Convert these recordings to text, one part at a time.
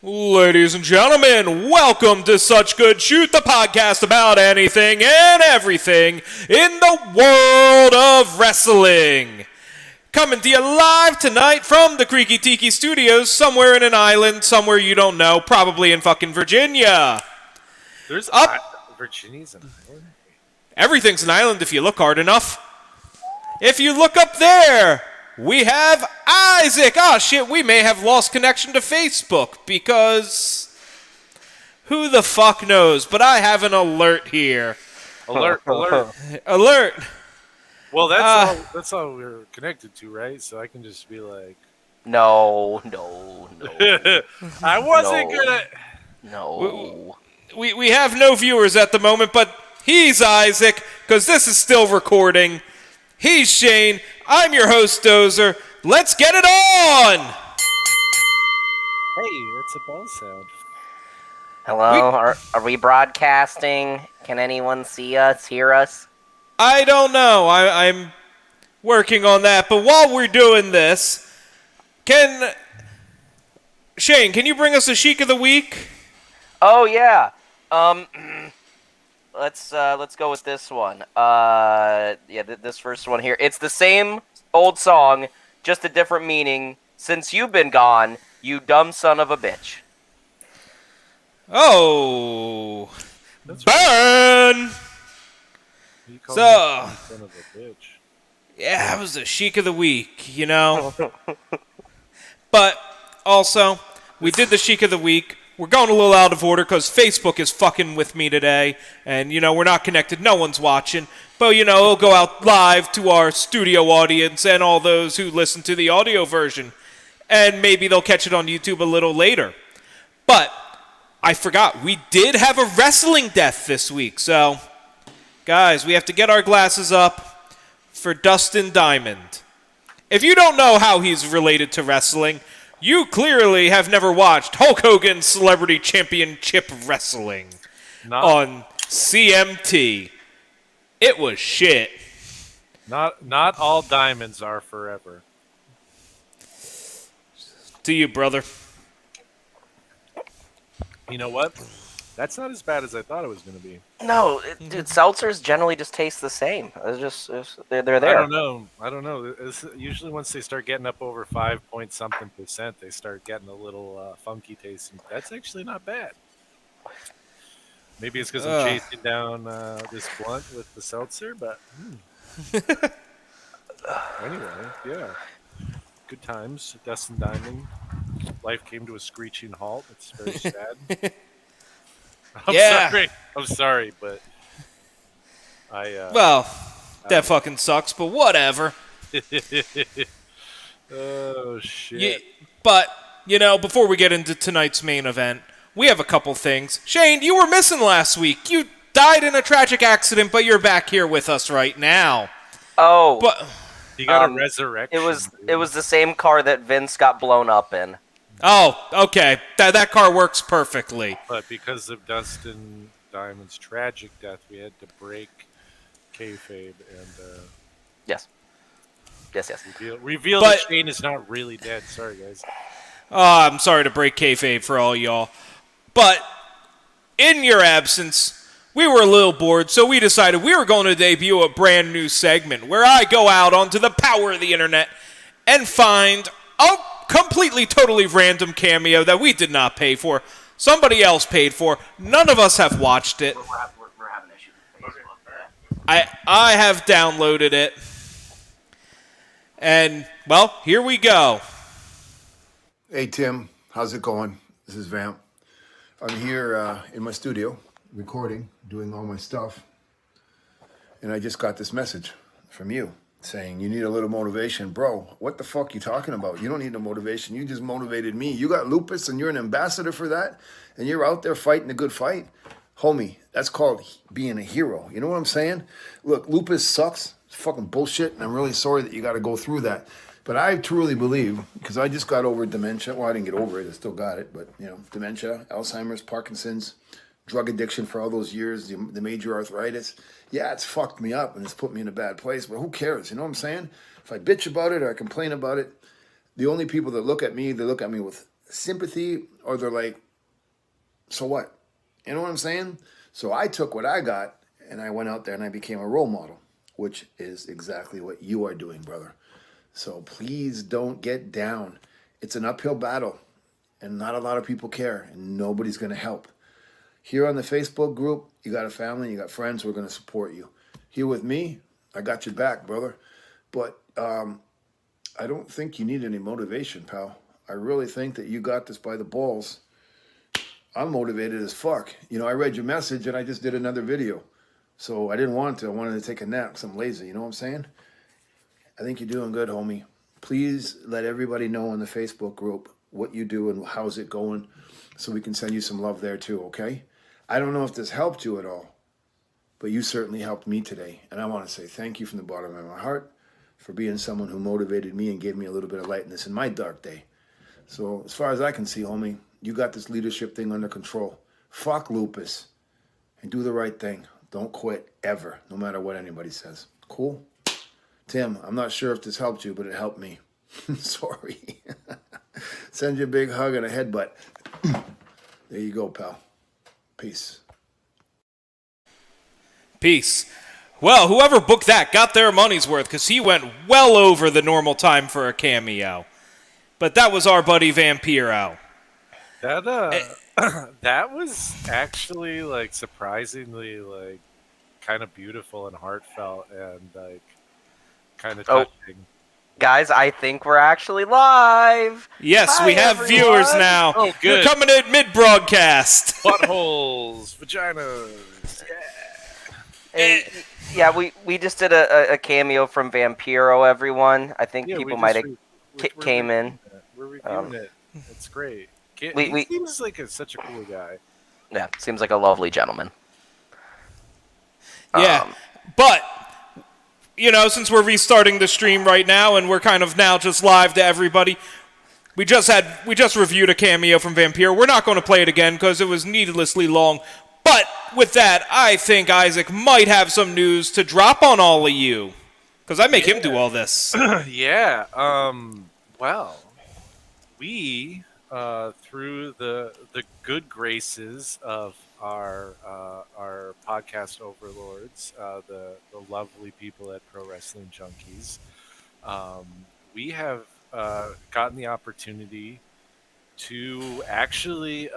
Ladies and gentlemen, welcome to Such Good Shoot, the podcast about anything and everything in the world of wrestling. Coming to you live tonight from the Creaky Tiki Studios, somewhere in an island, somewhere you don't know, probably in fucking Virginia. There's Virginia's an island? Everything's an island if you look hard enough. If you look up there, we have Isaac. Oh shit, we may have lost connection to Facebook because who the fuck knows? But I have an alert here. Alert. Alert. Well, that's all we're connected to, right? So I can just be like, No. I wasn't gonna. No. We have no viewers at the moment, but he's Isaac because this is still recording. He's Shane. I'm your host, Dozer. Let's get it on! Hey, that's a bell sound. Hello? Are we broadcasting? Can anyone see us, hear us? I don't know. I'm working on that. But while we're doing this, Shane, can you bring us a Sheik of the Week? Oh, yeah. Let's go with this one. This first one here. It's the same old song, just a different meaning. Since you've been gone, you dumb son of a bitch. Oh. That's Burn! You call So, me son of a bitch. yeah, that was a Sheik of the Week, you know? But, also, we did the Sheik of the Week. We're going a little out of order because Facebook is fucking with me today. And, we're not connected. No one's watching. But, it'll go out live to our studio audience and all those who listen to the audio version. And maybe they'll catch it on YouTube a little later. But, I forgot. We did have a wrestling death this week. So, guys, we have to get our glasses up for Dustin Diamond. If you don't know how he's related to wrestling, you clearly have never watched Hulk Hogan's Celebrity Championship Wrestling on CMT. It was shit. Not all diamonds are forever. To you, brother. You know what? That's not as bad as I thought it was going to be. No, dude, seltzers generally just taste the same. They're there. I don't know. It's usually once they start getting up over 5-point-something%, they start getting a little funky taste. And that's actually not bad. Maybe it's because I'm chasing down this blunt with the seltzer, but anyway, yeah. Good times. Dustin Diamond. Life came to a screeching halt. It's very sad. I'm sorry, but that fucking sucks, but whatever. Oh, shit. But, before we get into tonight's main event, we have a couple things. Shane, you were missing last week. You died in a tragic accident, but you're back here with us right now. Oh. But you got a resurrection. It was the same car that Vince got blown up in. Oh, okay. That car works perfectly. But because of Dustin Diamond's tragic death, we had to break kayfabe and Yes. reveal that Shane is not really dead. Sorry, guys. I'm sorry to break kayfabe for all y'all. But in your absence, we were a little bored, so we decided we were going to debut a brand new segment where I go out onto the power of the internet and find a completely, totally random cameo that we did not pay for. Somebody else paid for. None of us have watched it. We're having issues with Facebook. I have downloaded it. And, well, here we go. Hey, Tim. How's it going? This is Vamp. I'm here in my studio, recording, doing all my stuff. And I just got this message from you saying, you need a little motivation. Bro, what the fuck you talking about? You don't need no motivation. You just motivated me. You got lupus and you're an ambassador for that? And you're out there fighting a good fight? Homie, that's called being a hero. You know what I'm saying? Look, lupus sucks. It's fucking bullshit. And I'm really sorry that you got to go through that. But I truly believe, because I just got over dementia. Well, I didn't get over it. I still got it. But, dementia, Alzheimer's, Parkinson's, drug addiction for all those years, the major arthritis. Yeah, it's fucked me up and it's put me in a bad place, but who cares? You know what I'm saying? If I bitch about it or I complain about it, the only people that look at me, they look at me with sympathy or they're like, so what? You know what I'm saying? So I took what I got and I went out there and I became a role model, which is exactly what you are doing, brother. So please don't get down. It's an uphill battle and not a lot of people care and nobody's going to help. Here on the Facebook group, you got a family, you got friends who are going to support you. Here with me, I got your back, brother. But I don't think you need any motivation, pal. I really think that you got this by the balls. I'm motivated as fuck. You know, I read your message and I just did another video. So I didn't want to. I wanted to take a nap because I'm lazy. You know what I'm saying? I think you're doing good, homie. Please let everybody know in the Facebook group what you do and how's it going so we can send you some love there too, okay? I don't know if this helped you at all, but you certainly helped me today. And I want to say thank you from the bottom of my heart for being someone who motivated me and gave me a little bit of lightness in my dark day. So as far as I can see, homie, you got this leadership thing under control. Fuck lupus and do the right thing. Don't quit ever, no matter what anybody says. Cool? Tim, I'm not sure if this helped you, but it helped me. Sorry. Send you a big hug and a headbutt. There you go, pal. Peace. Peace. Well, whoever booked that got their money's worth because he went well over the normal time for a cameo. But that was our buddy Vampiro. That that was actually like surprisingly like kind of beautiful and heartfelt and like kind of touching. Guys, I think we're actually live. Yes, Hi, we have everyone. viewers now. Oh, good. You're coming in mid-broadcast. Buttholes, vaginas. Hey, yeah, we just did a cameo from Vampiro, everyone. I think people might have came in. We're reviewing it. It's great. He seems like such a cool guy. Yeah, seems like a lovely gentleman. Yeah, but, you know, since we're restarting the stream right now and we're kind of now just live to everybody, we just reviewed a cameo from Vampiro. We're not going to play it again because it was needlessly long. But with that, I think Isaac might have some news to drop on all of you because I make him do all this. Yeah. Well, we through the good graces of our podcast overlords, the lovely people at Pro Wrestling Junkies, we have gotten the opportunity to actually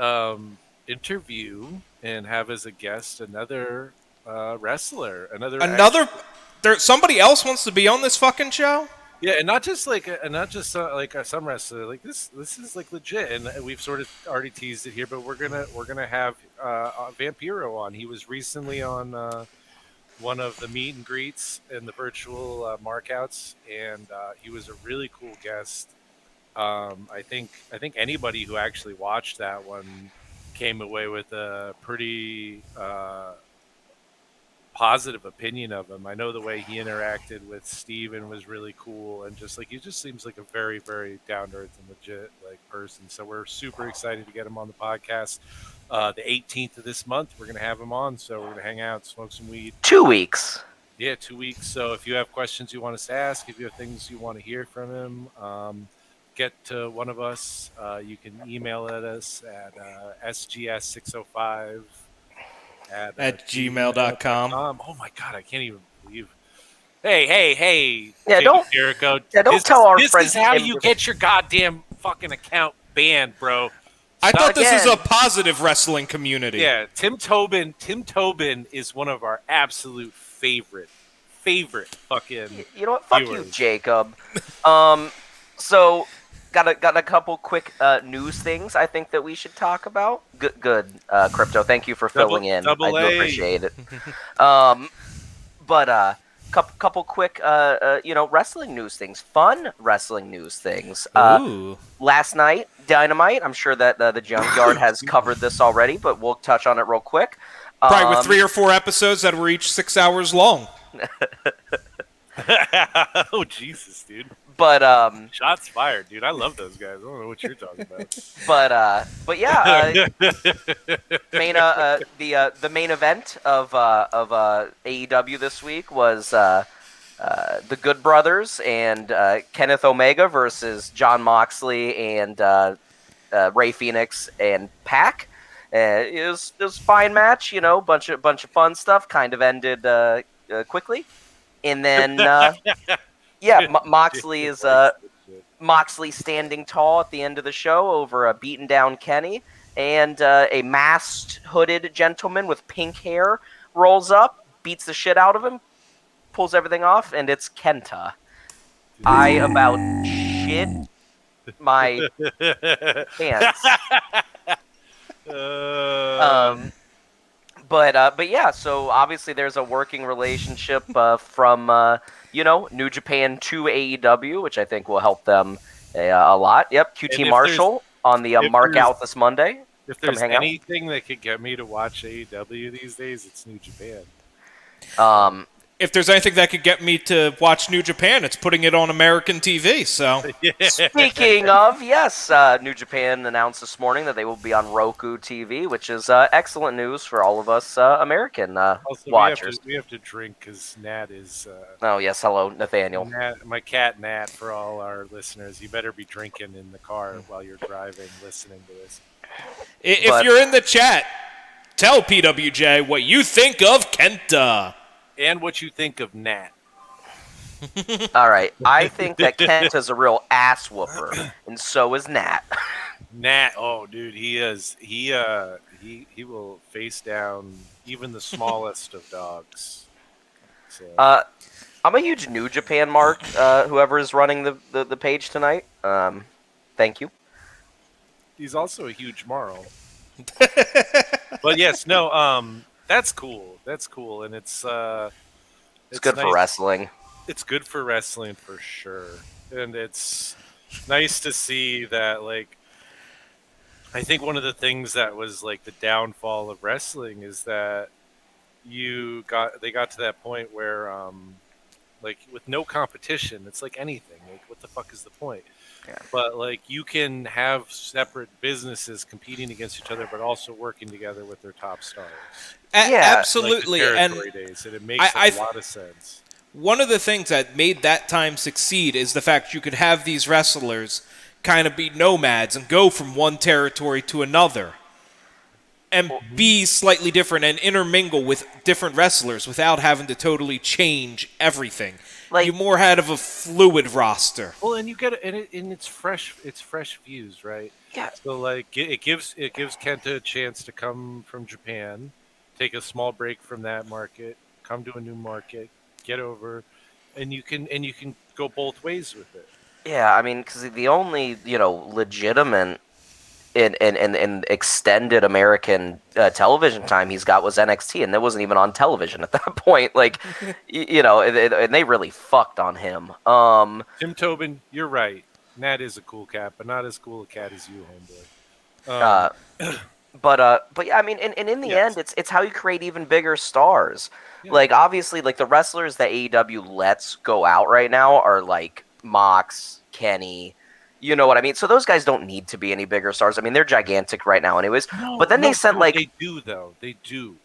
interview and have as a guest another wrestler, Somebody else wants to be on this fucking show? Yeah, and not just some wrestler. Like this is like legit, and we've sort of already teased it here, but we're gonna have Vampiro on. He was recently on one of the meet and greets and the virtual markouts, and he was a really cool guest. I think anybody who actually watched that one came away with a pretty positive opinion of him. I know the way he interacted with Steven was really cool, and just like he just seems like a very, very down to earth and legit like person. So we're super excited to get him on the podcast. The 18th of this month, we're gonna have him on. So we're gonna hang out, smoke some weed. 2 weeks. Yeah, 2 weeks. So if you have questions you want us to ask, if you have things you want to hear from him, get to one of us. You can email at us at sgs605 at gmail.com. Oh my god, I can't even believe. Hey! Yeah, Jericho. Don't tell our friends. This is how you get your goddamn fucking account banned, bro. I thought this was a positive wrestling community. Yeah, Tim Tobin is one of our absolute favorite fucking. You know what? Fuck viewers. you, Jacob. So got a couple quick news things I think that we should talk about. Good, Crypto. Thank you for filling in. I do appreciate it. But couple quick wrestling news things, fun wrestling news things. Ooh. Last night, Dynamite. I'm sure that the Junkyard has covered this already, but we'll touch on it real quick. Probably with 3 or 4 episodes that were each 6 hours long. Oh Jesus, dude. But shots fired, dude. I love those guys. I don't know what you're talking about. But yeah, the main event of AEW this week was the Good Brothers and Kenneth Omega versus Jon Moxley and Ray Phoenix and Pac. It was a fine match, bunch of fun stuff. Kind of ended quickly, and then Moxley is Moxley standing tall at the end of the show over a beaten down Kenny, and a masked hooded gentleman with pink hair rolls up, beats the shit out of him, pulls everything off, and it's Kenta. I about shit my pants. But yeah, so obviously there's a working relationship from New Japan to AEW, which I think will help them a lot. Yep, QT Marshall on the Mark Out this Monday. If Come there's hang out. anything that could get me to watch AEW these days, it's New Japan. If there's anything that could get me to watch New Japan, it's putting it on American TV. So, Speaking of, yes, New Japan announced this morning that they will be on Roku TV, which is excellent news for all of us American Also, watchers. we have to drink because Nat is. Oh yes, hello, Nathaniel. My cat Nat, for all our listeners, you better be drinking in the car while you're driving, listening to this. If you're in the chat, tell PWJ what you think of Kenta. And what you think of Nat. All right, I think that Kenta's a real ass whooper, and so is Nat. Nat, oh dude, he is. He will face down even the smallest of dogs. So. I'm a huge New Japan mark. Whoever is running the page tonight, thank you. He's also a huge Marl. But yes, no, that's cool. That's cool, and it's good nice. For wrestling. It's good for wrestling for sure, and it's nice to see that. Like, I think one of the things that was like the downfall of wrestling is that they got to that point where like with no competition, it's like anything. Like, what the fuck is the point? Yeah. But like you can have separate businesses competing against each other, but also working together with their top stars. Absolutely, like the and territory days, and it makes a lot of sense. One of the things that made that time succeed is the fact you could have these wrestlers kind of be nomads and go from one territory to another and be slightly different and intermingle with different wrestlers without having to totally change everything. Like, you more had of a fluid roster. Well, and you get and it's fresh. It's fresh views, right? Yeah. So like it gives Kenta a chance to come from Japan, take a small break from that market, come to a new market, get over, and you can go both ways with it. Yeah, I mean, because the only legitimate in extended American television time he's got was NXT, and that wasn't even on television at that point. Like, and they really fucked on him. Tim Tobin, you're right. Nat is a cool cat, but not as cool a cat as you, homeboy. But yeah, I mean, and in the end, it's how you create even bigger stars. Yeah. Like, obviously, like the wrestlers that AEW lets go out right now are like Mox, Kenny. You know what I mean? So those guys don't need to be any bigger stars. I mean, they're gigantic right now anyways. But then they sent like... They do, though. They do.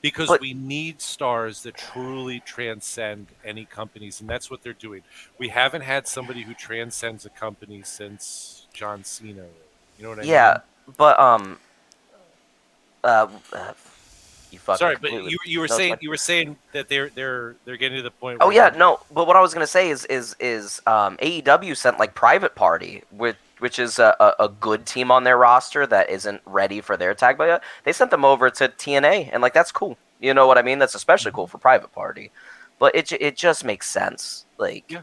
Because we need stars that truly transcend any companies, and that's what they're doing. We haven't had somebody who transcends a company since John Cena. You know what I mean? Yeah, but sorry, but you were saying that they're getting to the point. Oh yeah, no. But what I was gonna say is AEW sent like Private Party, which is a good team on their roster that isn't ready for their tag, but they sent them over to TNA, and like that's cool. You know what I mean? That's especially cool for Private Party, but it just makes sense. Like, yeah.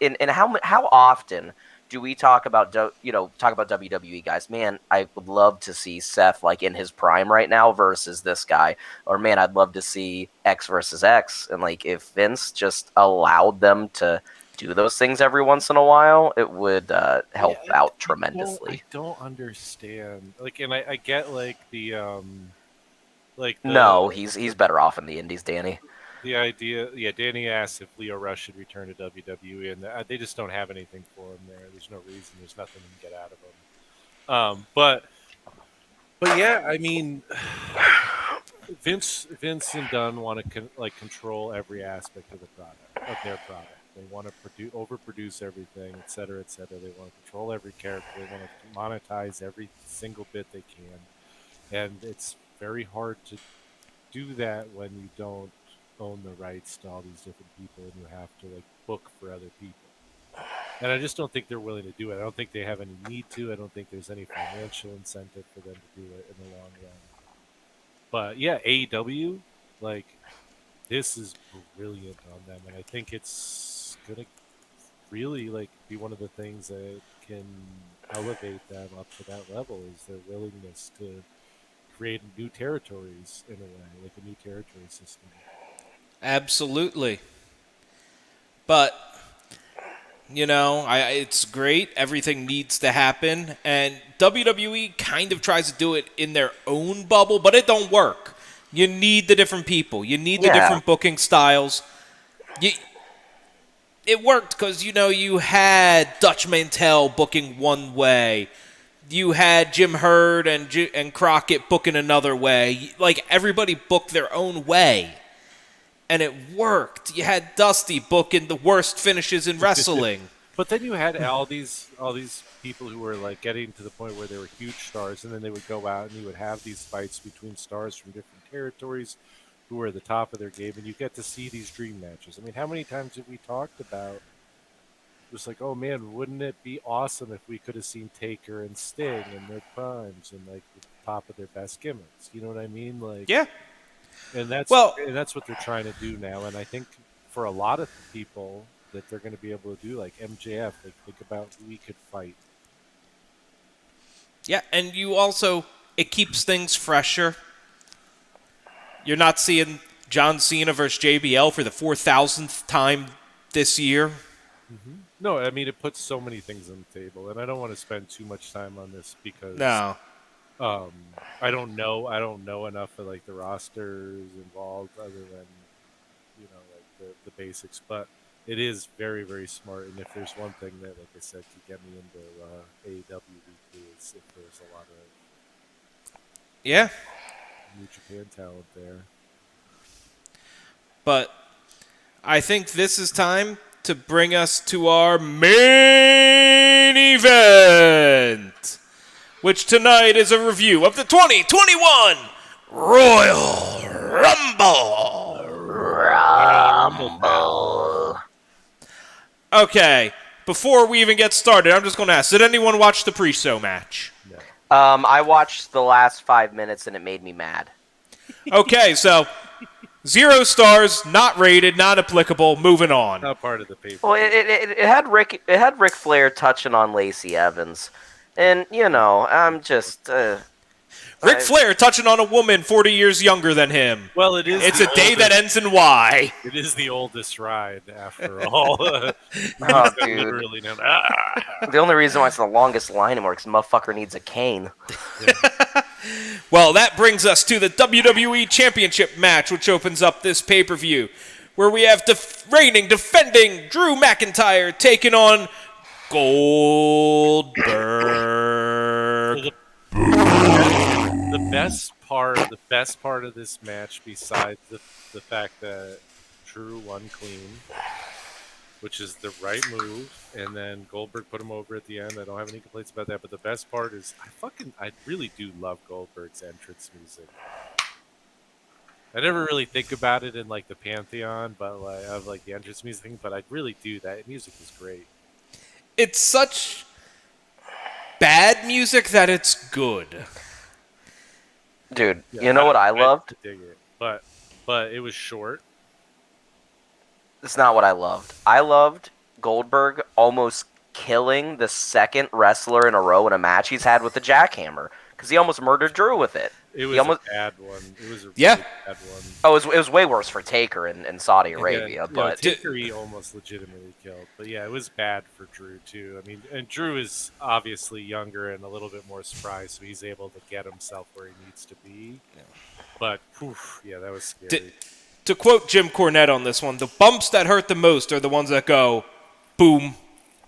And how often do we talk about WWE guys? Man, I would love to see Seth like in his prime right now versus this guy, or man, I'd love to see X versus X. And like if Vince just allowed them to do those things every once in a while, it would help out tremendously. I don't understand. Like, and I get like the no, he's better off in the Indies, Danny. The idea, Danny asked if Leo Rush should return to WWE, and they just don't have anything for him there. There's no reason. There's nothing to get out of him. But yeah, I mean, Vince and Dunn want to control every aspect of the product, of their product, They want to overproduce everything, et cetera, et cetera. They want to control every character. They want to monetize every single bit they can, and it's very hard to do that when you don't own the rights to all these different people, and you have to like book for other people. And I just don't think they're willing to do it. I don't think they have any need to. I don't think there's any financial incentive for them to do it in the long run. But yeah, AEW, like, this is brilliant on them, and I think it's gonna really like be one of the things that can elevate them up to that level is their willingness to create new territories in a way, like a new territory system. Absolutely. But it's great. Everything needs to happen, and WWE kind of tries to do it in their own bubble, but it don't work. You need the different people. You need the different booking styles. It worked because, you had Dutch Mantel booking one way. You had Jim Herd and Crockett booking another way. Like, everybody booked their own way. And it worked. You had Dusty booking the worst finishes in wrestling. But then you had all these people who were like getting to the point where they were huge stars, and then they would go out and you would have these fights between stars from different territories who were at the top of their game, and you get to see these dream matches. I mean, how many times have we talked about it was like, oh man, wouldn't it be awesome if we could have seen Taker and Sting in their primes and like the top of their best gimmicks? You know what I mean? Like, Yeah. And that's what they're trying to do now. And I think for a lot of people that they're going to be able to do, like MJF, like think about who we could fight. Yeah, and it keeps things fresher. You're not seeing John Cena versus JBL for the 4,000th time this year. Mm-hmm. No, I mean, it puts so many things on the table, and I don't want to spend too much time on this because I don't know enough of like the rosters involved other than like the basics. But it is very, very smart. And if there's one thing that, like I said, could get me into AEW weekly is if there's a lot of New Japan talent there. But I think this is time to bring us to our main event, which tonight is a review of the 2021 Royal Rumble. Okay, before we even get started, I'm just going to ask, did anyone watch the pre-show match? No. I watched the last 5 minutes and it made me mad. Okay, so 0 stars, not rated, not applicable, moving on. Not part of the paper. Well, it had Ric Flair touching on Lacey Evans. And, I'm just... Ric Flair touching on a woman 40 years younger than him. Well, it is. It's a day that ends in Y. It is the oldest ride, after all. Oh, dude. Really The only reason why it's the longest line anymore is motherfucker needs a cane. Yeah. Well, that brings us to the WWE Championship match, which opens up this pay-per-view, where we have reigning, defending Drew McIntyre taking on Goldberg. The best part of this match, besides the fact that Drew won clean, which is the right move, and then Goldberg put him over at the end. I don't have any complaints about that. But the best part is I really do love Goldberg's entrance music. I never really think about it in like the pantheon, but like of like the entrance music thing. But I really do. That music is great. It's such bad music that it's good. Dude, Yeah, you know what I loved? dig it, but it was short. It's not what I loved. I loved Goldberg almost killing the second wrestler in a row in a match he's had with the jackhammer because he almost murdered Drew with it. It was a bad one. It was a really bad one. Oh, it was way worse for Taker in Saudi Arabia, but Taker he almost legitimately killed. But yeah, it was bad for Drew too. I mean, and Drew is obviously younger and a little bit more spry, so he's able to get himself where he needs to be. Yeah. But that was scary. To quote Jim Cornette on this one, the bumps that hurt the most are the ones that go boom,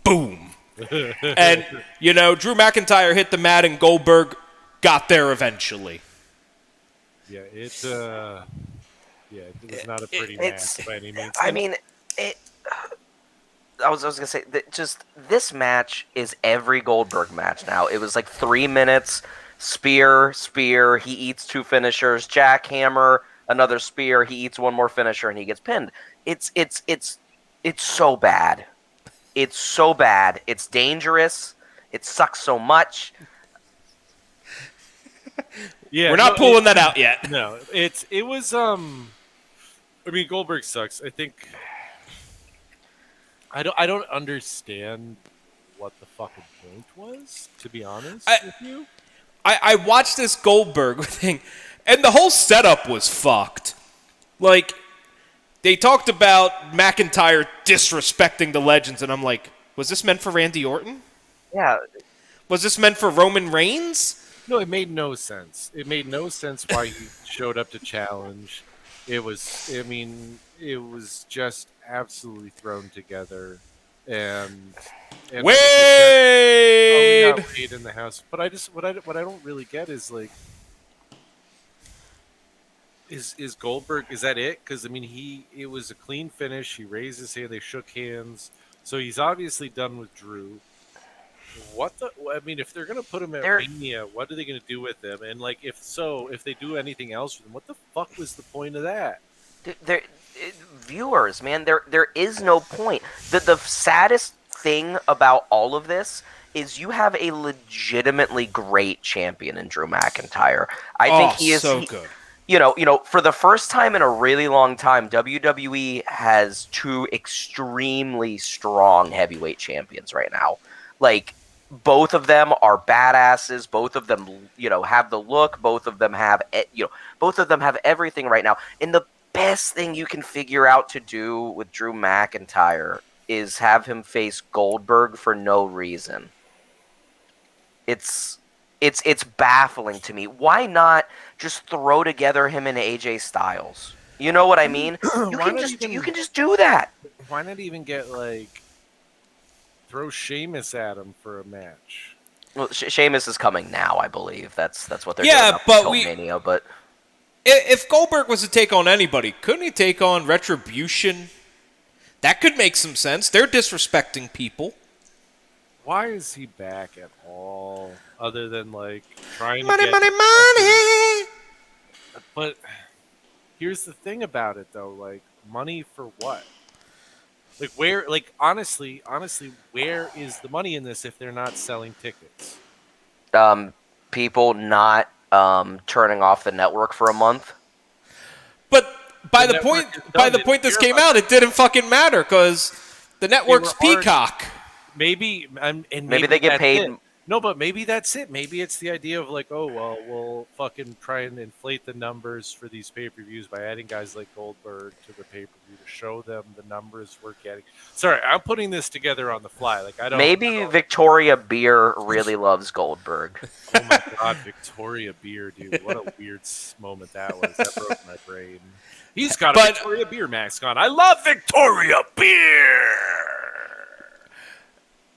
boom. And, Drew McIntyre hit the mat and Goldberg got there eventually. Yeah, it was not a pretty match by any means. I mean, I was gonna say that just this match is every Goldberg match now. It was like 3 minutes, spear, he eats 2 finishers, jackhammer, another spear, he eats 1 more finisher, and he gets pinned. It's so bad. It's so bad. It's dangerous. It sucks so much. Yeah, We're not pulling that out yet. No, it was. I mean, Goldberg sucks. I think. I don't understand what the fucking point was. To be honest with you, I watched this Goldberg thing, and the whole setup was fucked. Like, they talked about McIntyre disrespecting the legends, and I'm like, was this meant for Randy Orton? Yeah. Was this meant for Roman Reigns? no, it made no sense. It made no sense why he showed up to challenge. It was. I mean, it was just absolutely thrown together, and Wade! we got Wade in the house. But I just what I don't really get is like. Is Goldberg, is that it? Because I mean, it was a clean finish. He raised his hand. They shook hands. So he's obviously done with Drew. I mean, if they're gonna put him at Mania, what are they gonna do with him? And like, if they do anything else with him, what the fuck was the point of that? Viewers, man, there is no point. The saddest thing about all of this is you have a legitimately great champion in Drew McIntyre. I think he is so good. You know, for the first time in a really long time, WWE has 2 extremely strong heavyweight champions right now. Like, both of them are badasses. Both of them, have the look. Both of them have, both of them have everything right now. And the best thing you can figure out to do with Drew McIntyre is have him face Goldberg for no reason. It's baffling to me. Why not just throw together him and AJ Styles? You know what I mean? You can just do that. Why not even get throw Sheamus at him for a match? Well, Sheamus is coming now, I believe. That's what they're Yeah, doing. but Mania, but if Goldberg was to take on anybody, couldn't he take on Retribution? That could make some sense. They're disrespecting people. Why is he back at all? Other than trying Money, to get money. But here's the thing about it, though. Money for what? Where? Honestly, where is the money in this if they're not selling tickets? People not turning off the network for a month. But by the point this came out, it didn't fucking matter because the network's Peacock. Maybe maybe they get paid. No, but maybe that's it. Maybe it's the idea of we'll fucking try and inflate the numbers for these pay-per-views by adding guys like Goldberg to the pay-per-view to show them the numbers we're getting. Sorry, I'm putting this together on the fly. Maybe Victoria Beer really loves Goldberg. Oh my god, Victoria Beer, dude! What a weird moment that was. That broke my brain. He's got a Victoria Beer mask on. I love Victoria Beer.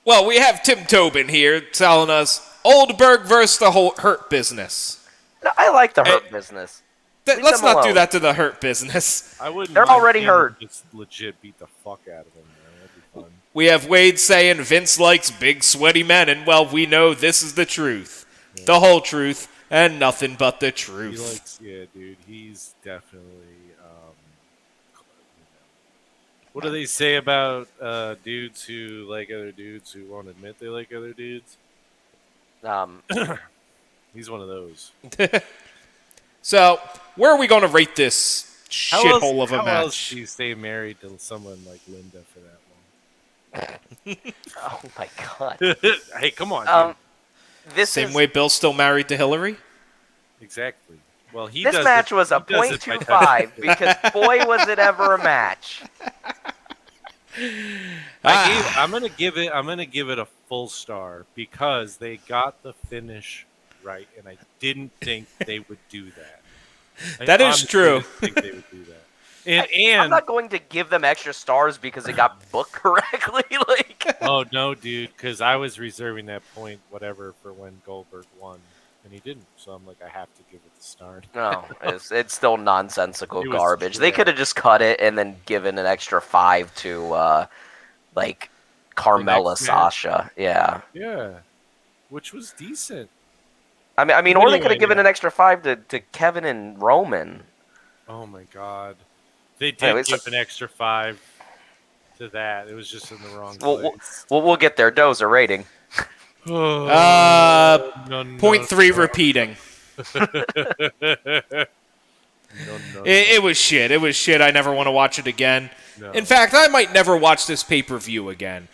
Well, we have Tim Tobin here telling us Goldberg versus the whole Hurt Business. No, I like the Hurt Business. Let's not do that to the Hurt Business. I wouldn't. They're already hurt. Just legit beat the fuck out of them. That'd be fun. We have Wade saying Vince likes big sweaty men, and well, we know this is the truth, the whole truth, and nothing but the truth. Dude. He's definitely. What do they say about dudes who like other dudes who won't admit they like other dudes? He's one of those. So, where are we going to rate this shithole of a match? How else do you stay married to someone like Linda for that long? Oh my god! Hey, come on. Same way Bill's still married to Hillary? Exactly. Well, this match was a .25 because boy was it ever a match. I'm gonna give it a full star because they got the finish right, and I didn't think they would do that. That is true. Didn't think they would do that. And I'm not going to give them extra stars because it got booked correctly. Oh no, dude! Because I was reserving that point, whatever, for when Goldberg won. And he didn't, so I'm like, I have to give it the star. No, it's still nonsensical garbage. They could have just cut it and then given an extra 5 to, Carmella next match? Sasha. Yeah. Yeah, which was decent. I mean, But or they could have anyway, given yeah. an extra 5 to Kevin and Roman. Oh my god, they did Anyways, give an extra 5 to that. It was just in the wrong we'll, place. we'll get there. Dozer rating. Oh, no, Point no, three no. repeating. No. It was shit. It was shit. I never want to watch it again. No. In fact, I might never watch this pay-per-view again.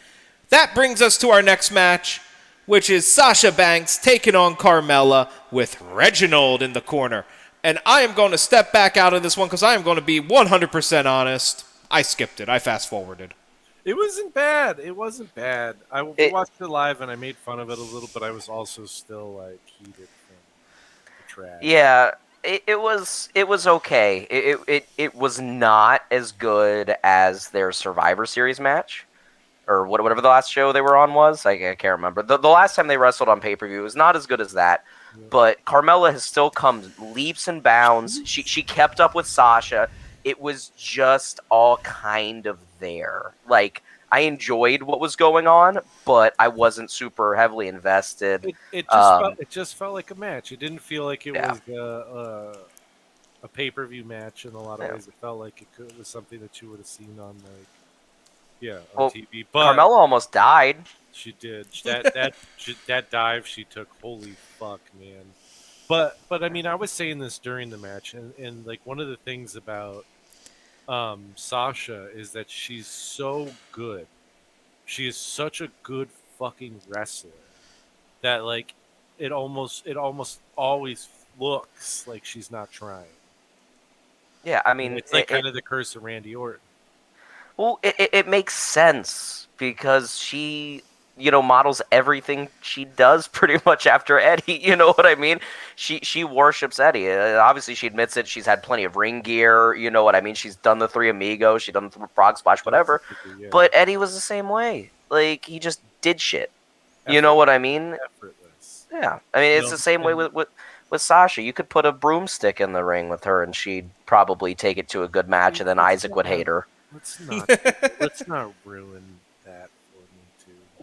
That brings us to our next match, which is Sasha Banks taking on Carmella with Reginald in the corner. And I am going to step back out of this one because I am going to be 100% honest. I skipped it. I fast-forwarded. It wasn't bad. It wasn't bad. I watched it live and I made fun of it a little, but I was also still like heated from the trash. Yeah, it was okay. It was not as good as their Survivor Series match, or whatever the last show they were on was. I can't remember. The last time they wrestled on pay-per-view was not as good as that. Yeah. But Carmella has still come leaps and bounds. She kept up with Sasha. It was just all kind of there. Like, I enjoyed what was going on, but I wasn't super heavily invested. It just felt like a match. It didn't feel like it Yeah. was a pay-per-view match in a lot of Yeah. ways. It felt like it was something that you would have seen on on Well, TV. But Carmella almost died. she did that dive she took. Holy fuck, man! But I mean, I was saying this during the match, and like one of the things about Sasha is that she's so good. She is such a good fucking wrestler that like it almost always looks like she's not trying. Yeah, I And mean, it's like kind of the curse of Randy Orton. well, it makes sense because she, models everything she does pretty much after Eddie. You know what I mean? She worships Eddie. Obviously, she admits it. She's had plenty of ring gear. You know what I mean? She's done the Three Amigos. She's done the Frog Splash, whatever. Yeah. But Eddie was the same way. Like, he just did shit. You know what I mean? Effortless. Yeah. I mean, it's the same way with Sasha. You could put a broomstick in the ring with her, and she'd probably take it to a good match, and then Isaac would hate her. Let's not ruin that for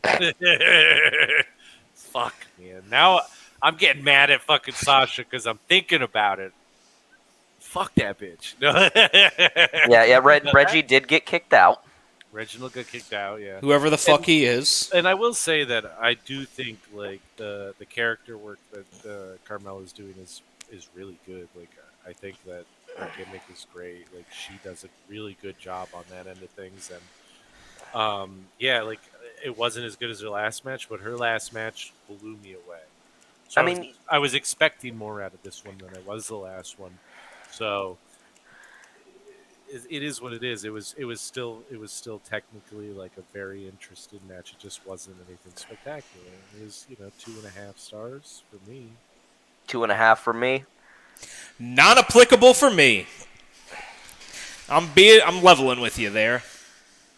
me too. Fuck, man. Now I'm getting mad at fucking Sasha because I'm thinking about it. Fuck that bitch. No. Yeah. Reggie did get kicked out. Reginald got kicked out. Yeah. Whoever the fuck he is. And I will say that I do think like the character work that Carmella's doing is really good. Like I think that her gimmick is great. Like she does a really good job on that end of things. And yeah, like it wasn't as good as her last match, but her last match blew me away. So I was expecting more out of this one than I was the last one. So it is what it is. It was still technically like a very interesting match. It just wasn't anything spectacular. It was 2.5 stars for me. 2.5 for me. Not applicable for me. I'm leveling with you there.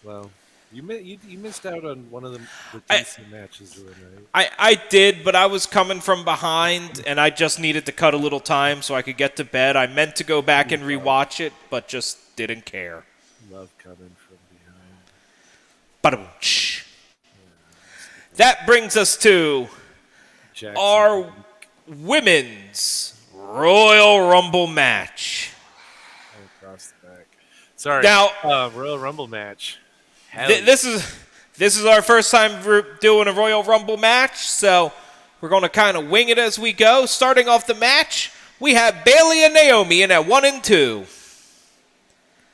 Well, you missed out on one of the decent matches of the night. I did, but I was coming from behind, and I just needed to cut a little time so I could get to bed. I meant to go back and rewatch it, but just didn't care. Love coming from behind. Ba-dum-tsh. That brings us to Jackson. our women's Royal Rumble match. Across the back. Sorry. Now, Royal Rumble match. This is our first time doing a Royal Rumble match, so we're going to kind of wing it as we go. Starting off the match, we have Bayley and Naomi in at 1 and 2.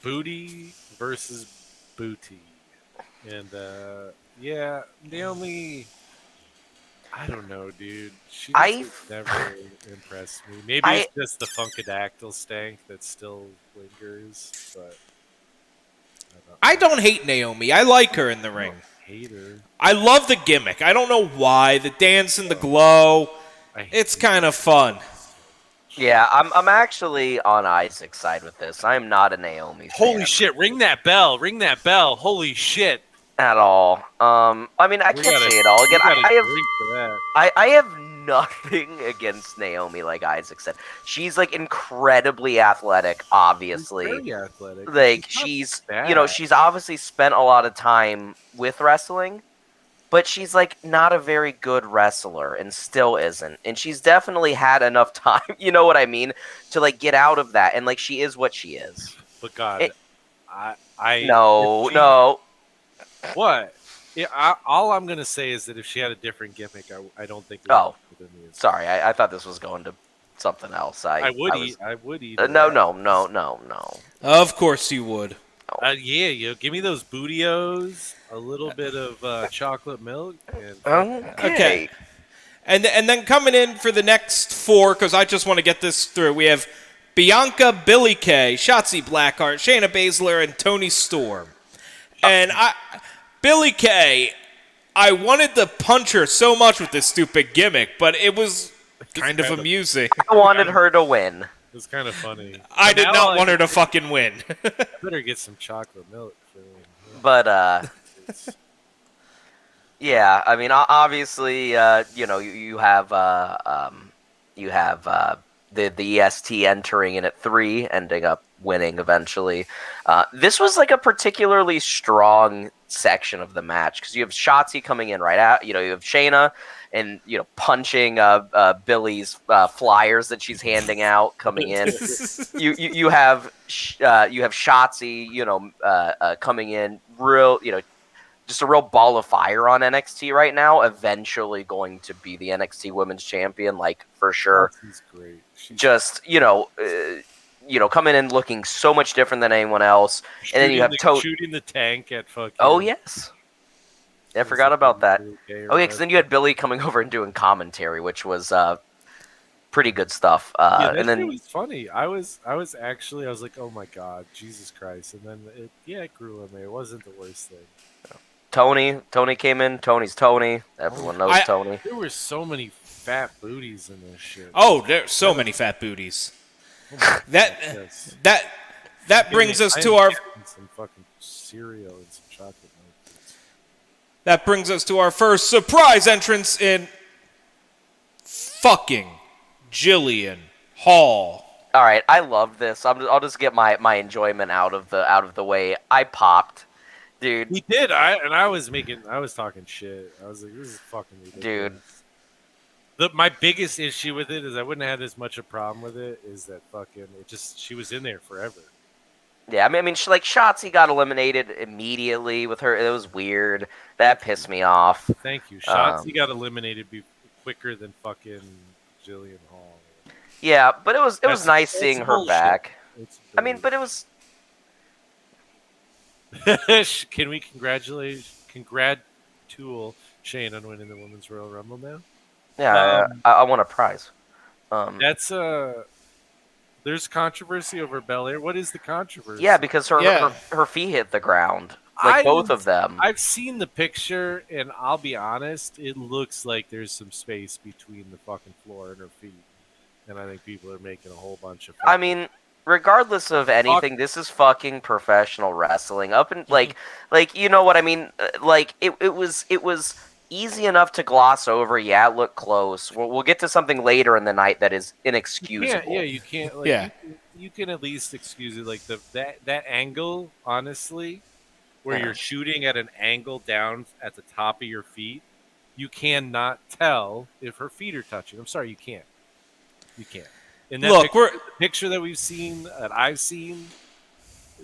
Booty versus booty. And yeah, Naomi, I don't know, dude. She never impressed me. Maybe it's just the Funkadactyl stank that still lingers, but I don't hate Naomi. I like her in the ring. Hate her. I love the gimmick. I don't know why. The dance and the glow. It's kind of fun. Yeah, I'm actually on Isaac's side with this. I'm not a Naomi fan. Holy shit, ring that bell. Ring that bell. Holy shit. At all. I mean, I can't say it all. Again, I have nothing against Naomi, like Isaac said. She's like incredibly athletic, obviously. She's very athletic. Like she's obviously spent a lot of time with wrestling. but she's like not a very good wrestler and still isn't. And she's definitely had enough time, you know what I mean, to like get out of that. And like she is what she is. But God, It- if no, she, no. what? Yeah, all I'm gonna say is that if she had a different gimmick, I don't think. It would Oh, be good in the sorry, I thought this was going to something else. I would I was, eat. I would eat. no, no, no, no, no. Of course you would. Yeah, give me those bootios, a little bit of chocolate milk, and Okay. And then coming in for the next 4, because I just want to get this through, we have Bianca, Billie Kay, Shotzi Blackheart, Shayna Baszler, and Toni Storm. And Billie Kay, I wanted to punch her so much with this stupid gimmick, but it was kind of amusing. I wanted her to win. it was kind of funny. I did not want her to fucking win. Better get some chocolate milk for him. But yeah, I mean, obviously, you have the EST entering in at 3, ending up winning eventually. This was like a particularly strong section of the match because you have Shotzi coming in right out. You have Shayna and punching Billy's flyers that she's handing out coming in. you have Shotzi coming in real just a real ball of fire on NXT right now. Eventually going to be the NXT Women's Champion, like for sure. She's great. Just coming in looking so much different than anyone else, and then you have shooting the tank at fucking. Oh yes, I forgot about that. Oh yeah, because then you had Billy coming over and doing commentary, which was pretty good stuff. And then it was funny. I was like, oh my god, Jesus Christ! And then it grew on me. It wasn't the worst thing. Tony came in. Tony's Tony. Everyone knows Tony. There were so many fat booties in this shit. Oh, there's so many fat booties. That brings us to our some fucking cereal and some chocolate milk. That brings us to our first surprise entrance in fucking Jillian Hall. All right, I love this. I'll just get my enjoyment out of the way. I popped. Dude. He did. I was talking shit. I was like, this is fucking ridiculous. Dude. My biggest issue with it is I wouldn't have had as much a problem with it is that fucking she was in there forever. Yeah, I mean, Shotzi got eliminated immediately with her. It was weird. That pissed me off. Thank you. Shotzi got eliminated quicker than fucking Jillian Hall. Yeah, but it was nice seeing her back. I mean, but it was. Can we congratulate Shane on winning the Women's Royal Rumble now? Yeah, I want a prize. That's there's controversy over Belair. What is the controversy? Yeah, because her feet hit the ground. Both of them. I've seen the picture, and I'll be honest, it looks like there's some space between the fucking floor and her feet. And I think people are making a whole bunch of. I mean, regardless of anything, this is fucking professional wrestling. Up and you know what I mean? It was easy enough to gloss over. Yeah, it looked close. We'll get to something later in the night that is inexcusable. You can't. You can at least excuse it. Like that angle, honestly, where you're shooting at an angle down at the top of your feet, you cannot tell if her feet are touching. I'm sorry, you can't. You can't. In that picture that we've seen, that I've seen,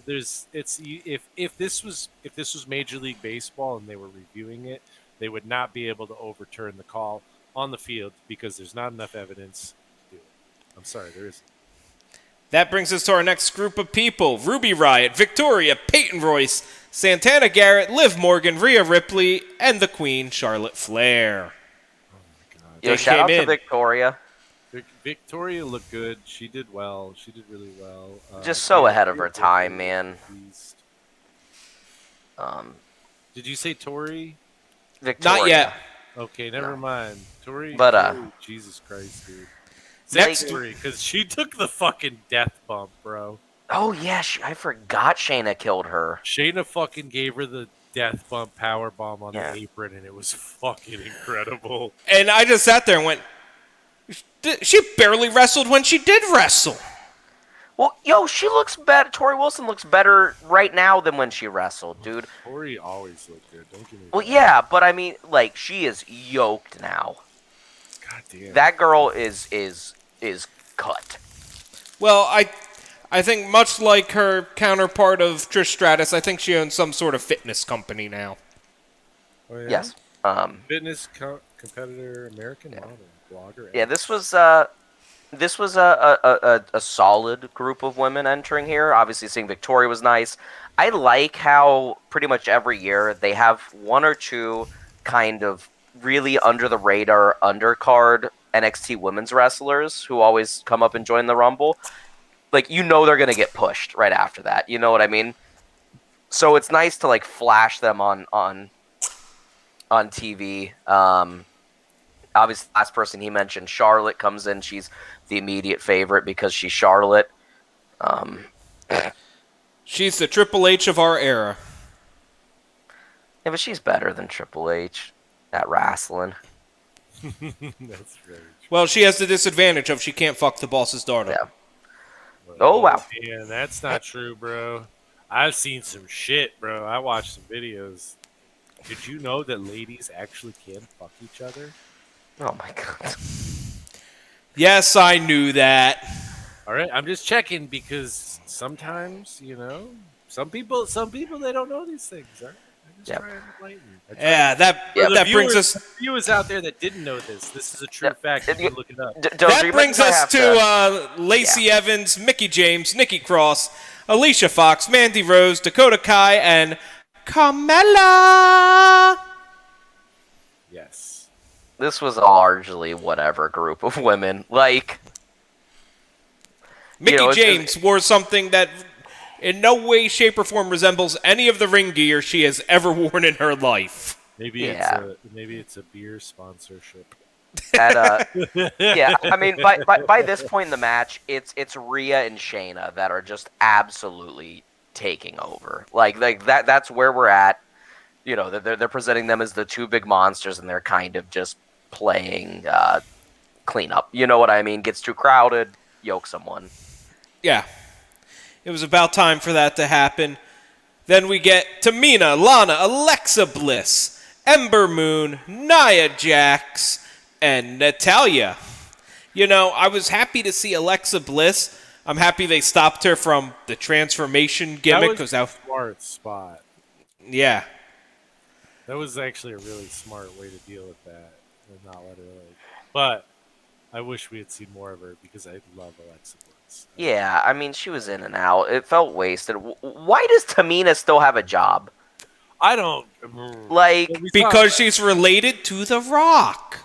if this was Major League Baseball and they were reviewing it, they would not be able to overturn the call on the field because there's not enough evidence to do it. I'm sorry, there isn't. That brings us to our next group of people. Ruby Riott, Victoria, Peyton Royce, Santana Garrett, Liv Morgan, Rhea Ripley, and the Queen, Charlotte Flair. Oh my God. Shout out to Victoria. Victoria looked good. She did well. She did really well. Just so ahead of her time, man. Did you say Tori? Victoria. Not yet. Okay, never mind. Tori. But Jesus Christ, dude. Next, because she took the fucking death bump, bro. Oh yeah, I forgot Shayna killed her. Shayna fucking gave her the death bump power bomb on the apron, and it was fucking incredible. And I just sat there and went, she barely wrestled when she did wrestle. Well, yo, she looks better. Tori Wilson looks better right now than when she wrestled, dude. Tori always looked good. Don't give me. Well, yeah, but I mean, like, she is yoked now. God damn. That girl is cut. Well, I think much like her counterpart of Trish Stratus, I think she owns some sort of fitness company now. Oh, yeah? Yes. Fitness competitor, American model, blogger. Yeah, this was a solid group of women entering here. Obviously, seeing Victoria was nice. I like how pretty much every year they have one or two kind of really under the radar undercard NXT women's wrestlers who always come up and join the Rumble. Like, you know they're gonna get pushed right after that. You know what I mean? So it's nice to like flash them on TV. Obviously, the last person he mentioned, Charlotte, comes in. She's the immediate favorite because she's Charlotte. She's the Triple H of our era. Yeah, but she's better than Triple H at wrestling. That's right. Well, she has the disadvantage of she can't fuck the boss's daughter. Yeah. Oh, wow. Yeah, that's not true, bro. I've seen some shit, bro. I watched some videos. Did you know that ladies actually can fuck each other? Oh my god. Yes, I knew that. All right, I'm just checking because sometimes, some people they don't know these things. All right? I'm just Yep. trying to enlighten. Yeah, that brings us. Viewers out there that didn't know this. This is a true fact. You can look it up. That brings us to Lacey Evans, Mickie James, Nikki Cross, Alicia Fox, Mandy Rose, Dakota Kai, and Carmella. Yes. This was a largely whatever group of women. Like, Mickie James wore something that in no way, shape, or form resembles any of the ring gear she has ever worn in her life. Maybe it's a beer sponsorship. yeah, I mean, by this point in the match, it's Rhea and Shayna that are just absolutely taking over. Like that's where we're at. They're presenting them as the two big monsters, and they're kind of just playing cleanup. You know what I mean? Gets too crowded, yoke someone. Yeah. It was about time for that to happen. Then we get Tamina, Lana, Alexa Bliss, Ember Moon, Nia Jax, and Natalya. I was happy to see Alexa Bliss. I'm happy they stopped her from the transformation gimmick. That was a smart spot. Yeah. That was actually a really smart way to deal with that and not let her But I wish we had seen more of her because I love Alexa Bliss. Yeah, I mean, she was in and out. It felt wasted. Why does Tamina still have a job? I don't... Because she's related to The Rock.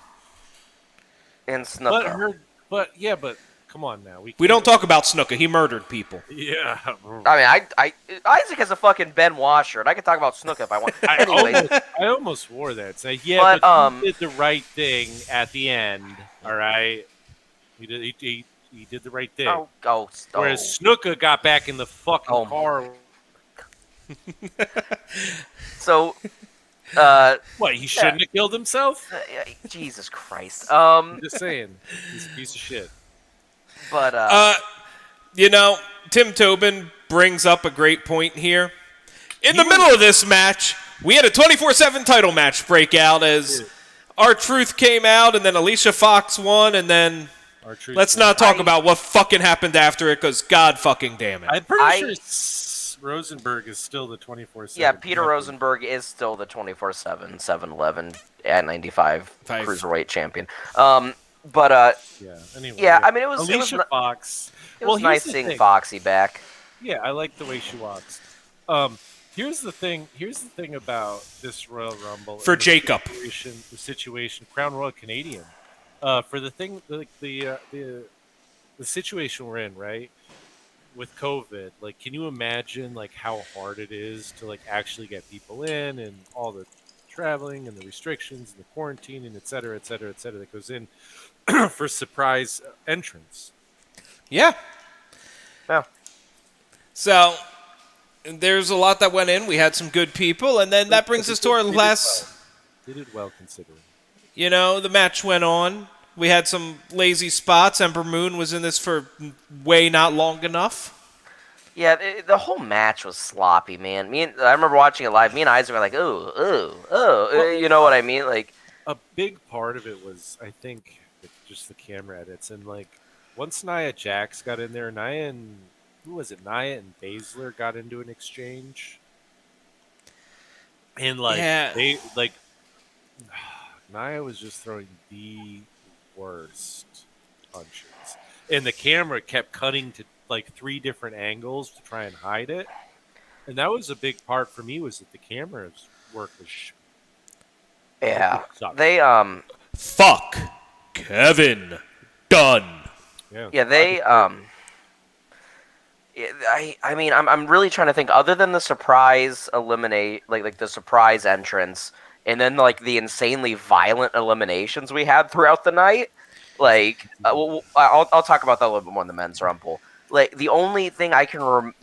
And Snuka. But come on now. We don't talk about Snuka. He murdered people. Yeah. I mean, Isaac has a fucking Benoit shirt. I can talk about Snuka if I want. Anyway. I almost wore that. Say, but he did the right thing at the end. All right. He did the right thing. Whereas Snuka got back in the fucking car. So, what? He shouldn't have killed himself? Jesus Christ. I'm just saying, he's a piece of shit. But Tim Tobin brings up a great point here. In the middle of this match, we had a 24/7 title match break out as R-Truth came out, and then Alicia Fox won, and then let's not talk about what fucking happened after it, because God fucking damn it. I'm pretty sure Rosenberg is still the 24/7. Yeah, Peter Rosenberg is still the 24/7, 7-Eleven at 95 Cruiserweight champion. Anyway. Yeah, I mean, it was Alicia Fox. It was nice seeing Foxy back. Yeah, I like the way she walks. Here's the thing about this Royal Rumble. For Jacob. The situation, Crown Royal Canadian. For the thing, the situation we're in, right? With COVID, like, can you imagine like how hard it is to like actually get people in, and all the traveling and the restrictions and the quarantine and et cetera, that goes in for surprise entrance. Yeah. Yeah. So there's a lot that went in. We had some good people, and then that brings us to our last. They did well considering. The match went on. we had some lazy spots. Ember Moon was in this for way not long enough. Yeah, the whole match was sloppy, man. I remember watching it live. Me and Isaac were like, "Ooh, ooh, ooh," you know what I mean? Like, A big part of it was, I think, just the camera edits. And, like, once Nia Jax got in there, who was it? Nia and Baszler got into an exchange. And, like, Yeah. Nia was just throwing the worst punches. And the camera kept cutting to, like, 3 different angles to try and hide it. And that was a big part for me, was that the camera's work was yeah, sucked. they Fuck Kevin Dunn. yeah, they I mean, I'm really trying to think. Other than the surprise like the surprise entrance, and then like the insanely violent eliminations we had throughout the night. Like, I'll talk about that a little bit more in the men's rumble. Like, the only thing I can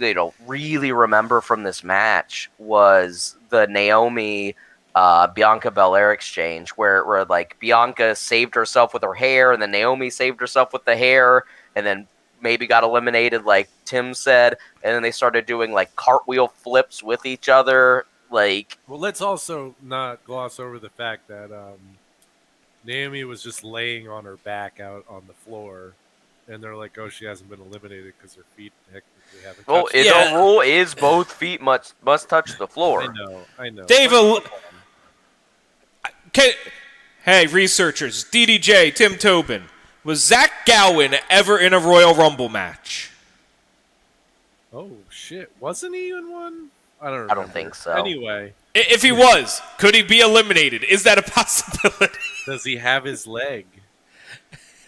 really remember from this match was the Naomi Bianca Belair exchange, where like Bianca saved herself with her hair, and then Naomi saved herself with the hair, and then maybe got eliminated, like Tim said, and then they started doing like cartwheel flips with each other. Like, Well, let's also not gloss over the fact that Naomi was just laying on her back out on the floor, and they're like, "Oh, she hasn't been eliminated because her feet technically haven't well, touched." Yeah. the rule is both feet must touch the floor. I know. Dave, hey, researchers, DDJ, Tim Tobin, was Zach Gowen ever in a Royal Rumble match? Oh shit! Wasn't he in one? I don't remember. I don't think so. Anyway, If he was, could he be eliminated? Is that a possibility? does he have his leg?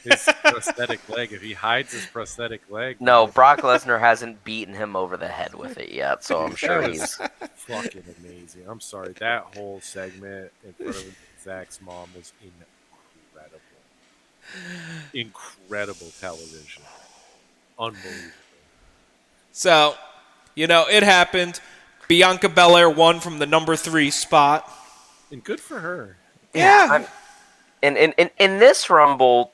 His prosthetic leg. If he hides his prosthetic leg, No, Brock Lesnar hasn't beaten him over the head with it yet, so I'm sure That he's. was fucking amazing. I'm sorry. That whole segment in front of Zach's mom was incredible. Incredible television. Unbelievable. So, it happened. Bianca Belair won from the number 3 spot. And good for her. Yeah. In this Rumble,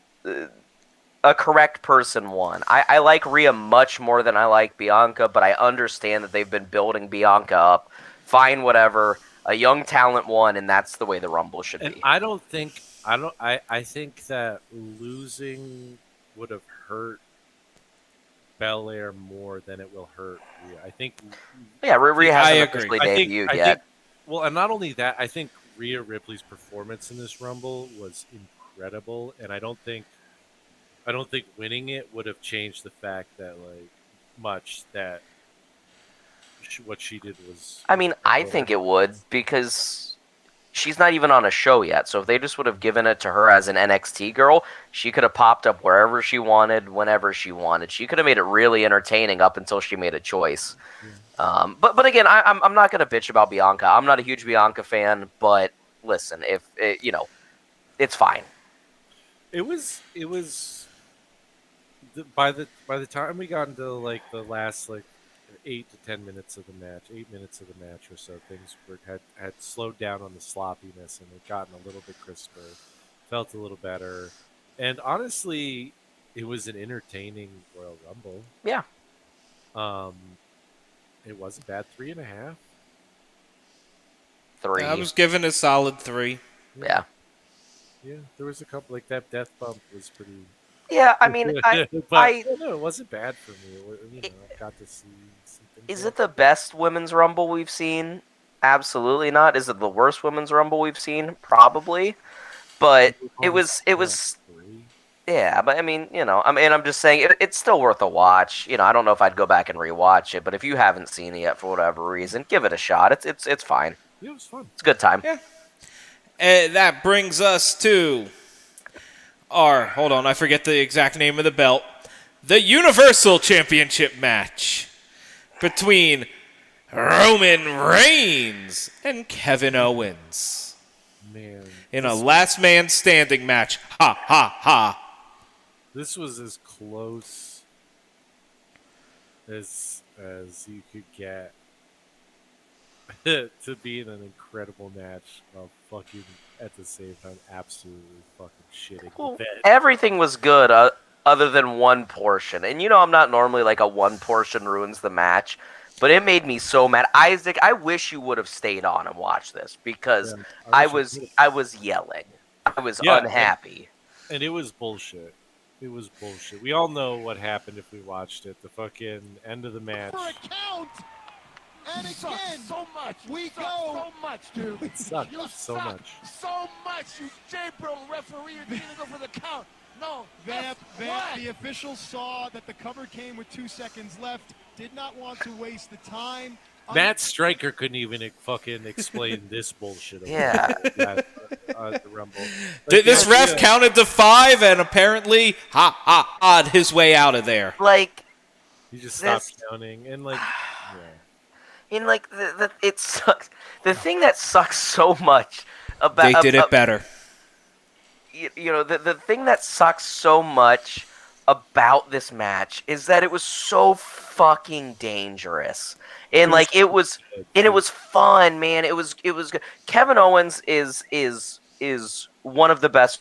a correct person won. I like Rhea much more than I like Bianca, but I understand that they've been building Bianca up. Fine, whatever. A young talent won, and that's the way the Rumble should And be. I think that losing would have hurt Belair more than it will hurt Rhea. I think. Yeah, Rhea I hasn't agree. officially I debuted think, yet. well, and not only that, I think Rhea Ripley's performance in this Rumble was incredible, and I don't think winning it would have changed the fact that that what she did was. I mean, I think it would, because she's not even on a show yet. So if they just would have given it to her as an NXT girl, she could have popped up wherever she wanted, whenever she wanted. She could have made it really entertaining up until she made a choice. But again, I'm not gonna bitch about Bianca. I'm not a huge Bianca fan, but listen, if it's fine. It was by the time we got into like the last 8 to 10 minutes of the match, 8 minutes of the match or so, things had slowed down on the sloppiness and had gotten a little bit crisper, felt a little better, and honestly, it was an entertaining Royal Rumble. Yeah. It wasn't bad. 3.5. 3. I was given a solid 3. Yeah. Yeah, there was a couple that death bump was pretty. Yeah, I mean, but no, it wasn't bad for me. I got to see something. Is it the best women's Rumble we've seen? Absolutely not. Is it the worst women's Rumble we've seen? Probably. But it was. Yeah, but I mean, I'm just saying it's still worth a watch. I don't know if I'd go back and rewatch it, but if you haven't seen it yet for whatever reason, give it a shot. It's fine. Yeah, it was fun. It's a good time. Yeah. That brings us to hold on, I forget the exact name of the belt. The Universal Championship match between Roman Reigns and Kevin Owens. Man. In a last man standing match. Ha, ha, ha. This was as close as you could get to be in an incredible match while fucking at the same time absolutely fucking shitting the Well, bed. everything was good other than one portion. And I'm not normally like a one portion ruins the match, but it made me so mad. Isaac, I wish you would have stayed on and watched this because Yeah, I I wish I was could. I was yelling. I was Yeah, unhappy. and it was bullshit. It was bullshit. We all know what happened if we watched it. The fucking end of the match. For a count. And again, so much. We go so much, dude. It sucked You so suck much. so much. You jailbroke referee. You didn't go for the count. No. Vamp, What? the officials saw that the cover came with 2 seconds left. Did not want to waste the time. Matt Stryker couldn't even fucking explain this bullshit. Yeah. At the Rumble. This ref counted to 5 and apparently odd his way out of there. Like, He just stopped counting and yeah. in like it sucks. The thing that sucks so much about They did it better. The thing that sucks so much about this match is that it was so fucking dangerous. And like it was fun, man. It was good. Kevin Owens is one of the best.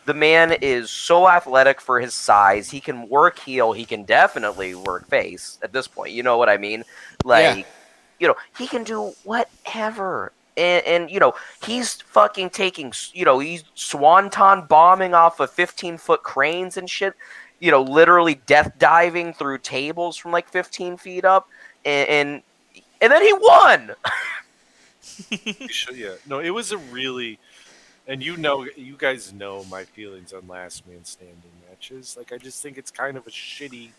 The man is so athletic for his size. He can work heel. He can definitely work face at this point. You know what I mean? Like, he can do whatever. And he's fucking taking, he's swanton bombing off of 15-foot cranes and shit. Literally death diving through tables from like 15 feet up. And then he won. Yeah. No, it was a really, and you guys know my feelings on last man standing matches. Like, I just think it's kind of a shitty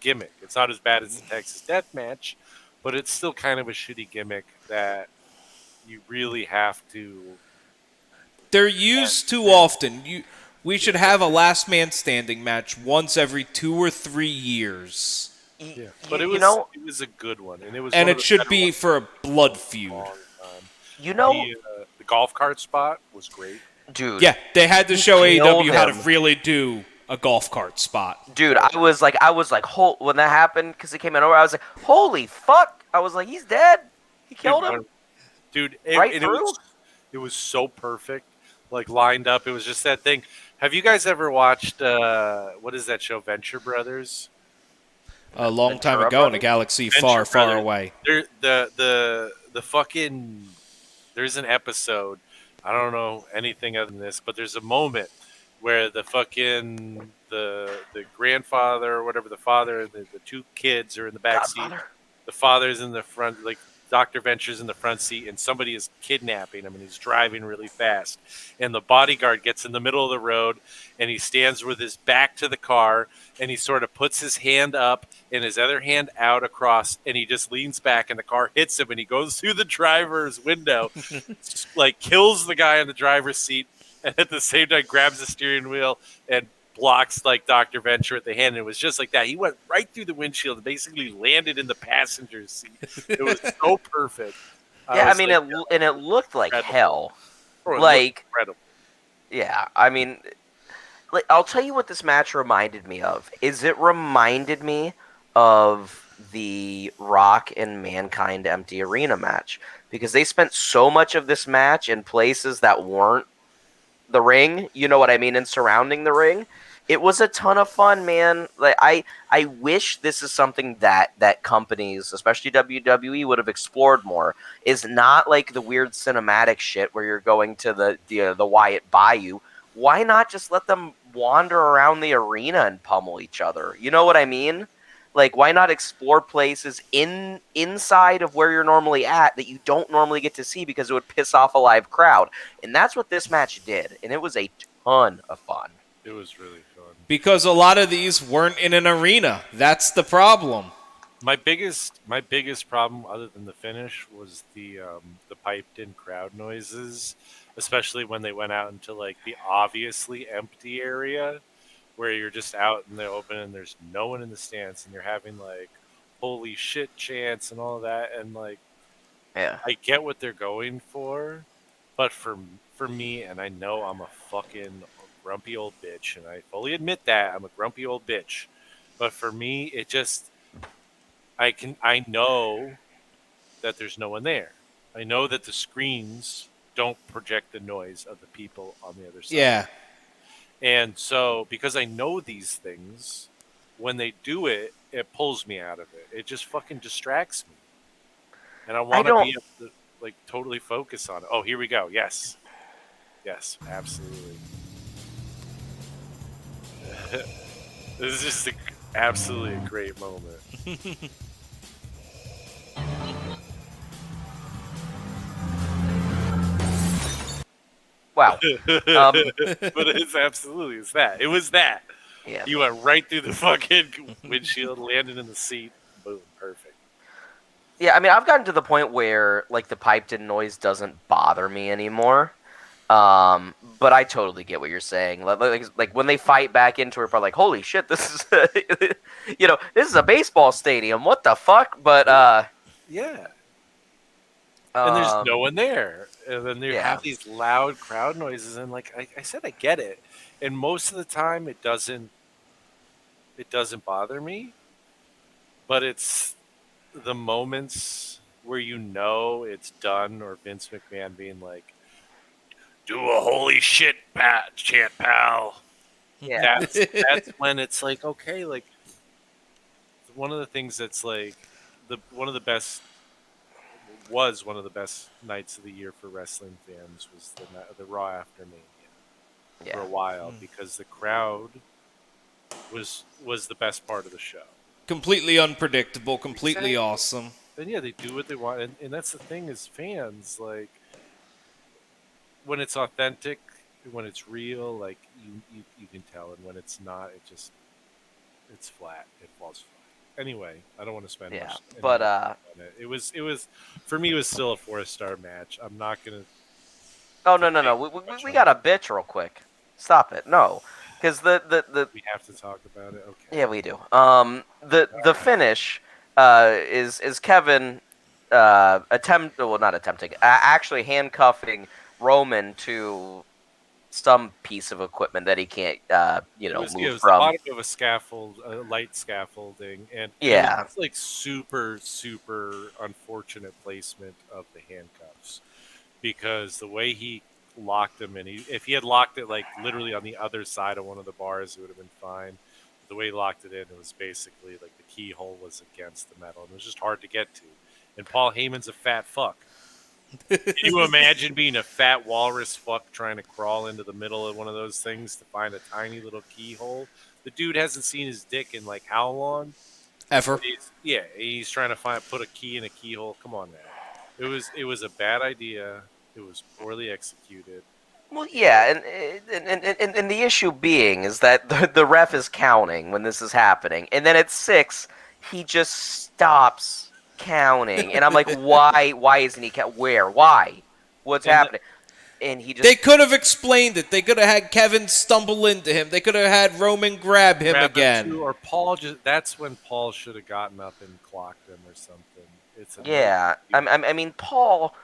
gimmick. It's not as bad as the Texas Death Match, but it's still kind of a shitty gimmick that you really have to. They're used too often. We should have a last man standing match once every 2 or 3 years. Yeah, but it was a good one, and it should be for a blood feud. The golf cart spot was great. Dude. Yeah, they had to show killed AEW how to him. really do a golf cart spot. Dude, I was like, when that happened, because it came in over, I was like, holy fuck! I was like, he's dead. He killed him. Dude, it was so perfect, like lined up. It was just that thing. Have you guys ever watched what is that show, Venture Brothers? A long time Ventura ago in a Brothers? galaxy Venture far, far Brothers. away. The fucking there's an episode. I don't know anything other than this, but there's a moment where the fucking the grandfather or whatever, the father and the 2 kids are in the back seat. The father's in the front, like Dr. Venture's in the front seat, and somebody is kidnapping him, and he's driving really fast. And the bodyguard gets in the middle of the road, and he stands with his back to the car, and he sort of puts his hand up and his other hand out across, and he just leans back, and the car hits him, and he goes through the driver's window, like kills the guy in the driver's seat, and at the same time grabs the steering wheel and blocks like Dr. Venture at the hand. And it was just like that. He went right through the windshield and basically landed in the passenger's seat. It was so perfect. Yeah, I mean, it looked like incredible. hell. Oh, it Like, looked incredible. yeah, I mean, like, I'll tell you what this match reminded me of. It reminded me of the Rock and Mankind Empty Arena match, because they spent so much of this match in places that weren't the ring, you know what I mean, and surrounding the ring. It was a ton of fun, man. Like, I wish this is something that companies, especially WWE, would have explored more. Is not like the weird cinematic shit where you're going to the Wyatt Bayou. Why not just let them wander around the arena and pummel each other? You know what I mean? Like, why not explore places inside of where you're normally at that you don't normally get to see, because it would piss off a live crowd? And that's what this match did, and it was a ton of fun. It was really fun. Because a lot of these weren't in an arena. That's the problem. My biggest problem, other than the finish, was the piped in crowd noises, especially when they went out into like the obviously empty area, where you're just out in the open and there's no one in the stands, and you're having like holy shit chants and all that. And like, Yeah. I get what they're going for, but for me, and I know I'm a fucking grumpy old bitch, and I fully admit that I'm a grumpy old bitch, but for me, I know that there's no one there. I know that the screens don't project the noise of the people on the other side. Yeah. And so, because I know these things, when they do it, it pulls me out of it. It just fucking distracts me, and I want to don't. be able to like totally focus on it. Oh, here we go. Yes, yes, absolutely. This is just absolutely a great moment. Wow. But it's that. It was that. Yeah. You went right through the fucking windshield, landed in the seat. Boom, perfect. Yeah, I mean, I've gotten to the point where like the piped-in noise doesn't bother me anymore. But I totally get what you're saying. Like when they fight back into it, like, holy shit, this is, this is a baseball stadium. What the fuck? But Yeah. And there's no um, one there. And then you yeah, have these loud crowd noises, and like I said, I get it. And most of the time, it doesn't bother me. But it's the moments where it's done, or Vince McMahon being like, "Do a holy shit, Pat, chant, pal." yeah, That's when it's like, okay, like one of the things that's like one of the best nights of the year for wrestling fans was the Raw after Mania for yeah. a while, because the crowd was the best part of the show. Completely unpredictable, completely Exactly. awesome. And yeah, they do what they want, and that's the thing as fans, like when it's authentic, when it's real, like you can tell, and when it's not, it's flat. It falls flat. Anyway, I don't want to spend Yeah, much but on it. It was for me. It was still a 4-star match. I'm not gonna oh no, complain we much we on got it. a bitch real quick. Stop it, no, because the We have to talk about it. Okay. yeah, we do. The finish is Kevin not attempting, actually handcuffing Roman to some piece of equipment that he can't It move was the from. bottom of a scaffold, a light scaffolding, and it was Yeah, just like super, super unfortunate placement of the handcuffs, because the way he locked them in, if he had locked it like literally on the other side of one of the bars, it would have been fine. But the way he locked it in, it was basically like the keyhole was against the metal, and it was just hard to get to. And Paul Heyman's a fat fuck. Can you imagine being a fat walrus fuck trying to crawl into the middle of one of those things to find a tiny little keyhole? The dude hasn't seen his dick in like how long? Ever. He's trying to put a key in a keyhole. Come on now. It was a bad idea. It was poorly executed. well, yeah, and the issue being is that the ref is counting when this is happening, and then at 6, he just stops counting, and I'm like, why? Why isn't he count? Where? Why? What's And happening? And he just They could have explained it. They could have had Kevin stumble into him. They could have had Roman grab him grab him again. too, or Paul that's when Paul should have gotten up and clocked him or something. It's a yeah. I mean, Paul,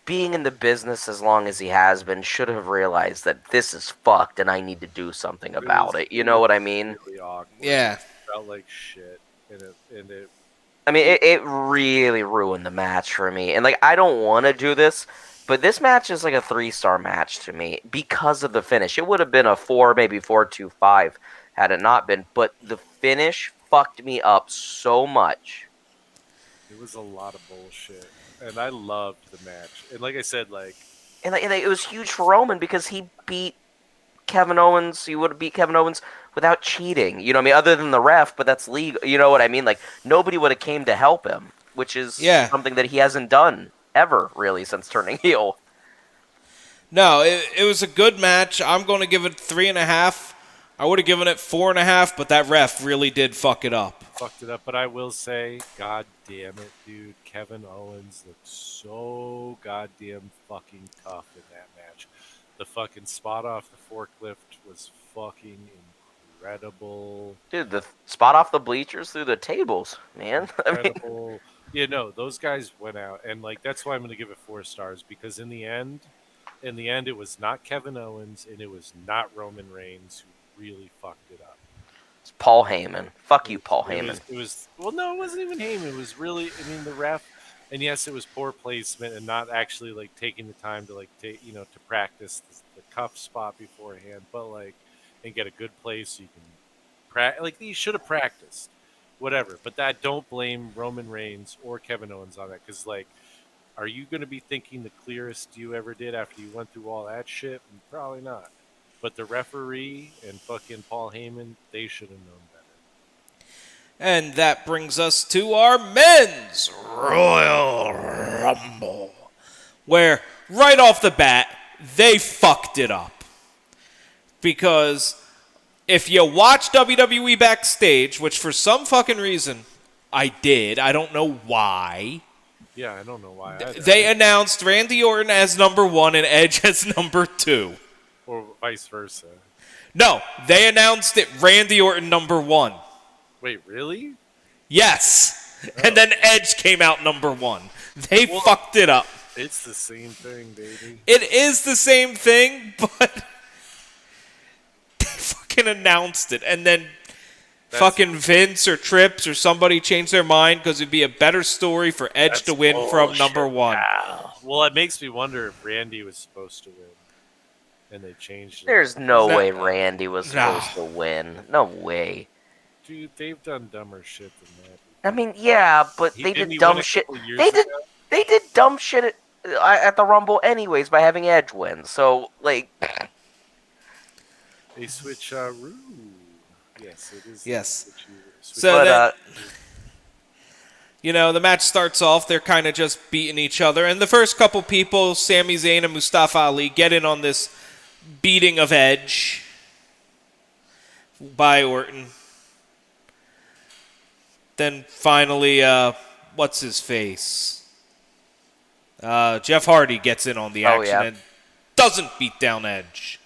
being in the business as long as he has been, should have realized that this is fucked, and I need to do something about it. You know was what I mean? really awkward. Yeah. It felt like shit, and it I mean, it really ruined the match for me. And, like, I don't want to do this, but this match is like a 3-star match to me because of the finish. It would have been a 4, maybe 4.25 had it not been. But the finish fucked me up so much. It was a lot of bullshit, and I loved the match. And like I said, like And it was huge for Roman because he beat Kevin Owens. He would have beat Kevin Owens without cheating. You know what I mean? Other than the ref, but that's legal. You know what I mean? Like, nobody would have came to help him, which is Yeah. something that he hasn't done ever, really, since turning heel. No, it was a good match. I'm going to give it 3.5. I would have given it 4.5, but that ref really did fuck it up. fucked it up. But I will say, god damn it, dude, Kevin Owens looked so goddamn fucking tough in that match. The fucking spot off the forklift was fucking incredible. Dude, the spot off the bleachers through the tables, man. I mean, Incredible. Yeah, no, those guys went out, and like that's why I'm going to give it 4 stars, because in the end, it was not Kevin Owens and it was not Roman Reigns who really fucked it up. It's Paul Heyman. Fuck you, Paul Heyman. It was well, no, it wasn't even Heyman. It was really, I mean, the ref, and yes, it was poor placement and not actually like taking the time to to practice the cuff spot beforehand, but like and get a good place so you can like you should have practiced, whatever. But that don't blame Roman Reigns or Kevin Owens on that because like, are you going to be thinking the clearest you ever did after you went through all that shit? Probably not. But the referee and fucking Paul Heyman, they should have known better. And that brings us to our men's Royal Rumble, where right off the bat, they fucked it up. Because if you watch WWE Backstage, which for some fucking reason I did, I don't know why, Yeah, I don't know why. Either. they announced Randy Orton as number 1 and Edge as number 2. Or vice versa. No, they announced it Randy Orton number 1. Wait, really? Yes. And then Edge came out number 1. They fucked it up. It's the same thing, baby. It is the same thing, but they fucking announced it. And then fucking Vince or Trips or somebody changed their mind because it'd be a better story for Edge to win from number 1. Wow. Well, it makes me wonder if Randy was supposed to win. And they changed it. There's no way Randy was supposed to win. No way. Dude, they've done dumber shit than that. I mean, yeah, but they did dumb shit. They did dumb shit at the Rumble anyways by having Edge win. So, like... They switch Rue. Yes, it is. Yes. Switch So then, the match starts off. They're kind of just beating each other. And the first couple people, Sami Zayn and Mustafa Ali, get in on this beating of Edge by Orton. Then finally, what's his face? Jeff Hardy gets in on the action and doesn't beat down Edge.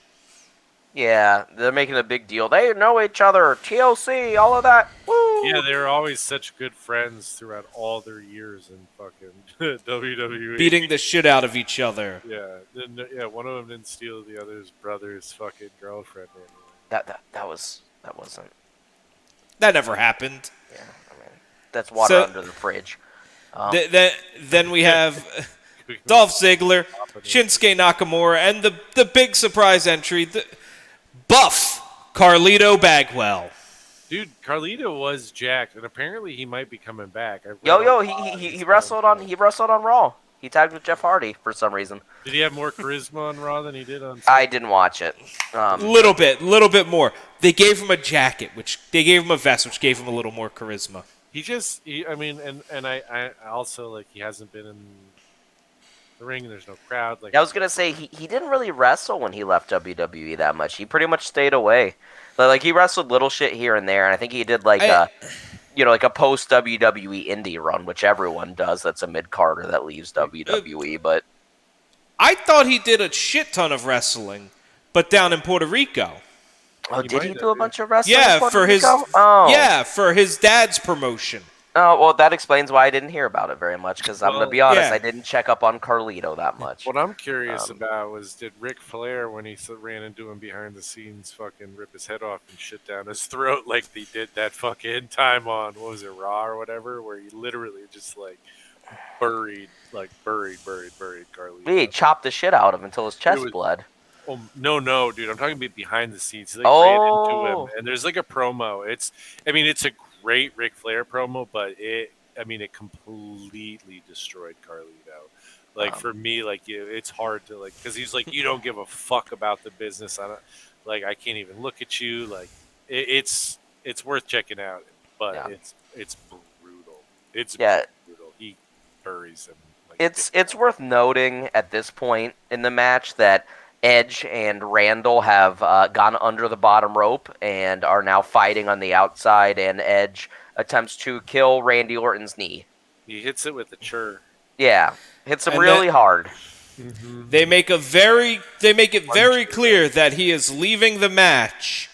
Yeah, they're making a big deal. They know each other. TLC, all of that. Woo! Yeah, they were always such good friends throughout all their years in fucking WWE. Beating the shit out of each other. Yeah, one of them didn't steal the other's brother's fucking girlfriend. That wasn't. That never happened. Yeah, I mean, that's water under the fridge. Then we have Dolph Ziggler, Shinsuke Nakamura, and the big surprise entry, Buff Carlito Bagwell. Dude, Carlito was jacked, and apparently he might be coming back. He wrestled on Raw. He tagged with Jeff Hardy for some reason. Did he have more charisma on Raw than he did on? I didn't watch it. Little bit more. They gave him a jacket, they gave him a vest, which gave him a little more charisma. I also like he hasn't been in the ring and there's no crowd. Like I was gonna say he didn't really wrestle when he left WWE that much. He pretty much stayed away. Like he wrestled little shit here and there, and I think he did like a post WWE indie run, which everyone does. That's a mid carder that leaves WWE. But I thought he did a shit ton of wrestling, but down in Puerto Rico. Oh, did he do a bunch of wrestling? Yeah, in Puerto Rico? For his dad's promotion. Oh, well, that explains why I didn't hear about it very much, because I'm going to be honest, I didn't check up on Carlito that much. What I'm curious about was, did Ric Flair, when he ran into him behind the scenes, fucking rip his head off and shit down his throat like they did that fucking time on, what was it, Raw or whatever, where he literally just, like, buried Carlito. He chopped the shit out of him until his chest bled. Oh, no, dude, I'm talking about behind the scenes. He, ran into him, and there's, like, a promo. It's a great Ric Flair promo, but it completely destroyed Carlito. Like for me, like it's hard to like because he's like, you don't give a fuck about the business. I can't even look at you. Like it's worth checking out, but it's brutal. It's brutal. He buries him. Like, it's worth noting at this point in the match that Edge and Randall have gone under the bottom rope and are now fighting on the outside, and Edge attempts to kill Randy Orton's knee. He hits it with a chur. Yeah, hits him really hard. Mm-hmm. They make it very clear that he is leaving the match.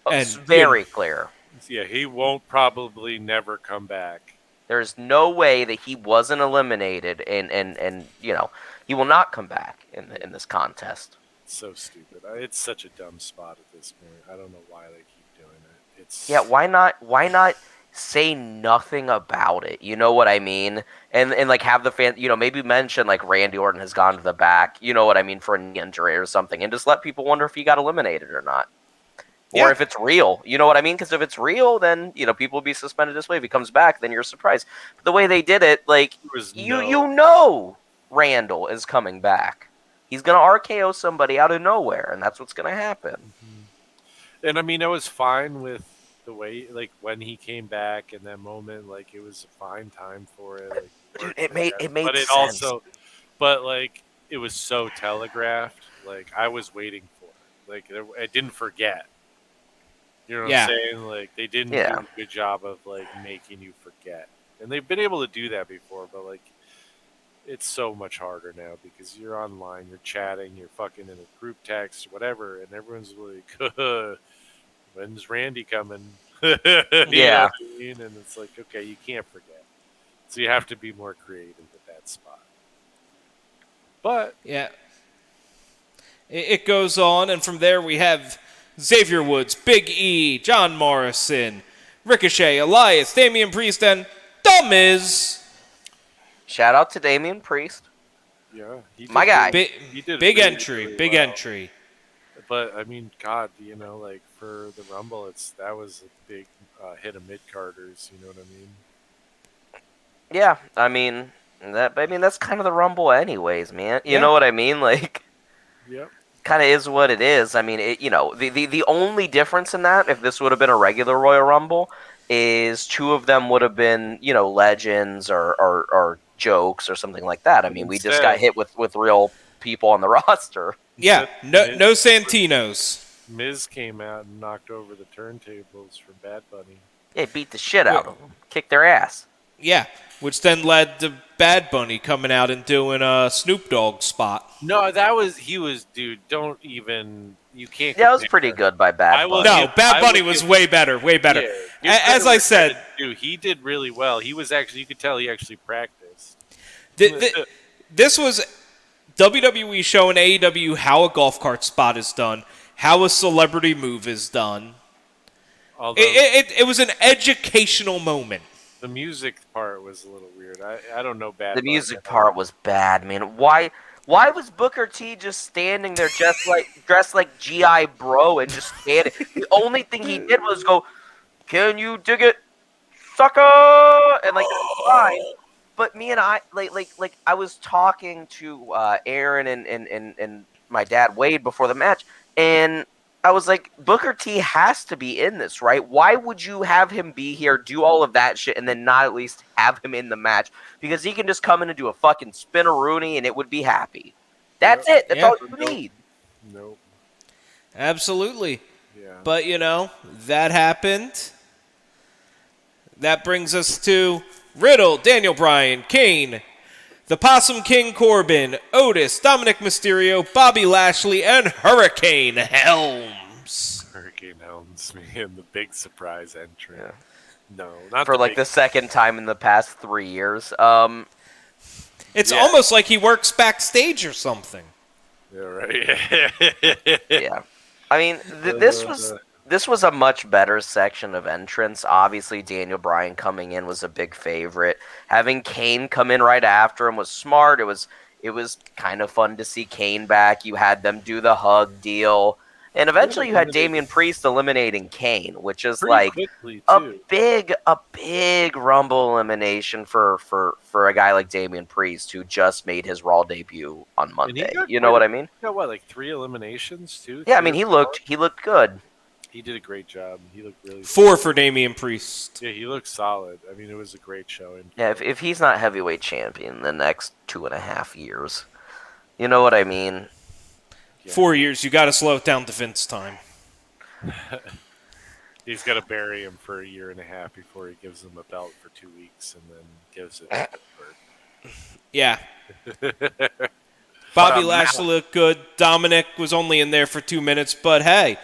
It's very clear. Yeah, he won't probably never come back. There's no way that he wasn't eliminated, and he will not come back in this contest. It's so stupid. It's such a dumb spot at this point. I don't know why they keep doing it. It's Yeah, why not? Why not say nothing about it? You know what I mean? And like have the fan, maybe mention like Randy Orton has gone to the back. You know what I mean, for a knee injury or something, and just let people wonder if he got eliminated or not, or Yeah. if it's real. You know what I mean? Because if it's real, then people will be suspended this way. If he comes back, then you're surprised. But the way they did it, like there was you know, Randall is coming back. He's gonna RKO somebody out of nowhere, and that's what's gonna happen. And I mean, I was fine with the way, like when he came back in that moment, like it was a fine time for it. Like, Dude, worked it made but it sense. also, but like it was so telegraphed. Like I was waiting for it. Like I didn't forget. You know what Yeah. I'm saying? Like they didn't Yeah. do a good job of like making you forget. And they've been able to do that before, but like it's so much harder now because you're online, you're chatting, you're fucking in a group text, whatever, and everyone's like, when's Randy coming? You know Yeah. what I mean? And it's like, okay, you can't forget. So you have to be more creative at that spot. But Yeah. It goes on, and from there we have Xavier Woods, Big E, John Morrison, Ricochet, Elias, Damian Priest, and The Miz. Shout out to Damian Priest. yeah, he did My guy. Big, he did big really, entry, really big well. entry. But I mean, God, like for the Rumble, that was a big hit of mid carders. You know what I mean? Yeah, I mean that's kind of the Rumble, anyways, man. You Yeah. know what I mean? Like, Yep. kind of is what it is. I mean, the only difference in that, if this would have been a regular Royal Rumble, is two of them would have been legends or jokes or something like that. I But mean, we just got instead, hit with real people on the roster. Yeah, instead no Santinos. Miz came out and knocked over the turntables for Bad Bunny. Yeah, beat the shit out of them, kicked their ass. Yeah, which then led to Bad Bunny coming out and doing a Snoop Dogg spot. No, he was, dude. Don't even. You can't. Yeah, it was compare. pretty good by Bad I will Bunny. No, give- Bad I Bunny will was give- way better, way better. Yeah, give As credit I where said, credit's due. He did really well. He was actually. You could tell he actually practiced. this was WWE showing AEW how a golf cart spot is done, how a celebrity move is done. Although It was an educational moment. the music part was a little weird. I don't know Bad The Bunny. music part was bad, man. Why was Booker T just standing there dressed like GI Bro and just standing? The only thing he did was go, "Can you dig it, sucker?" And like that's fine. But me and I like I was talking to Aaron and my dad Wade before the match, and I was like, Booker T has to be in this, right? Why would you have him be here, do all of that shit, and then not at least have him in the match? Because he can just come in and do a fucking spin-a-rooney and it would be happy. That's it. That's Yeah. all you need. Nope. Absolutely. Yeah. But, that happened. That brings us to Riddle, Daniel Bryan, Kane, the Possum King Corbin, Otis, Dominic Mysterio, Bobby Lashley, and Hurricane Helms. Hurricane Helms, man, the big surprise entry. Yeah. No, not For like big, the second time in the past 3 years. It's Yeah. almost like he works backstage or something. Yeah, right. Yeah. I mean, this was a much better section of entrance. Obviously, Daniel Bryan coming in was a big favorite. Having Kane come in right after him was smart. It was kind of fun to see Kane back. You had them do the hug deal. And eventually you had Damian Priest eliminating Kane, which is Pretty like quickly a too. big Rumble elimination for a guy like Damian Priest who just made his Raw debut on And he Monday. got You know what I quite a- mean? He got what, like 3 eliminations too? Yeah, I 3 mean or he 4? looked good. He did a great job. He looked really 4 for Damian Priest. Yeah, he looked solid. I mean, it was a great showing. Yeah, if he's not heavyweight champion in the next 2.5 years, you know what I mean? Yeah. 4 years, you got to slow it down to Vince time. He's got to bury him for 1.5 years before he gives him a belt for 2 weeks and then gives it to Yeah. Bobby But, Lashley looked good. Dominic was only in there for 2 minutes, but hey,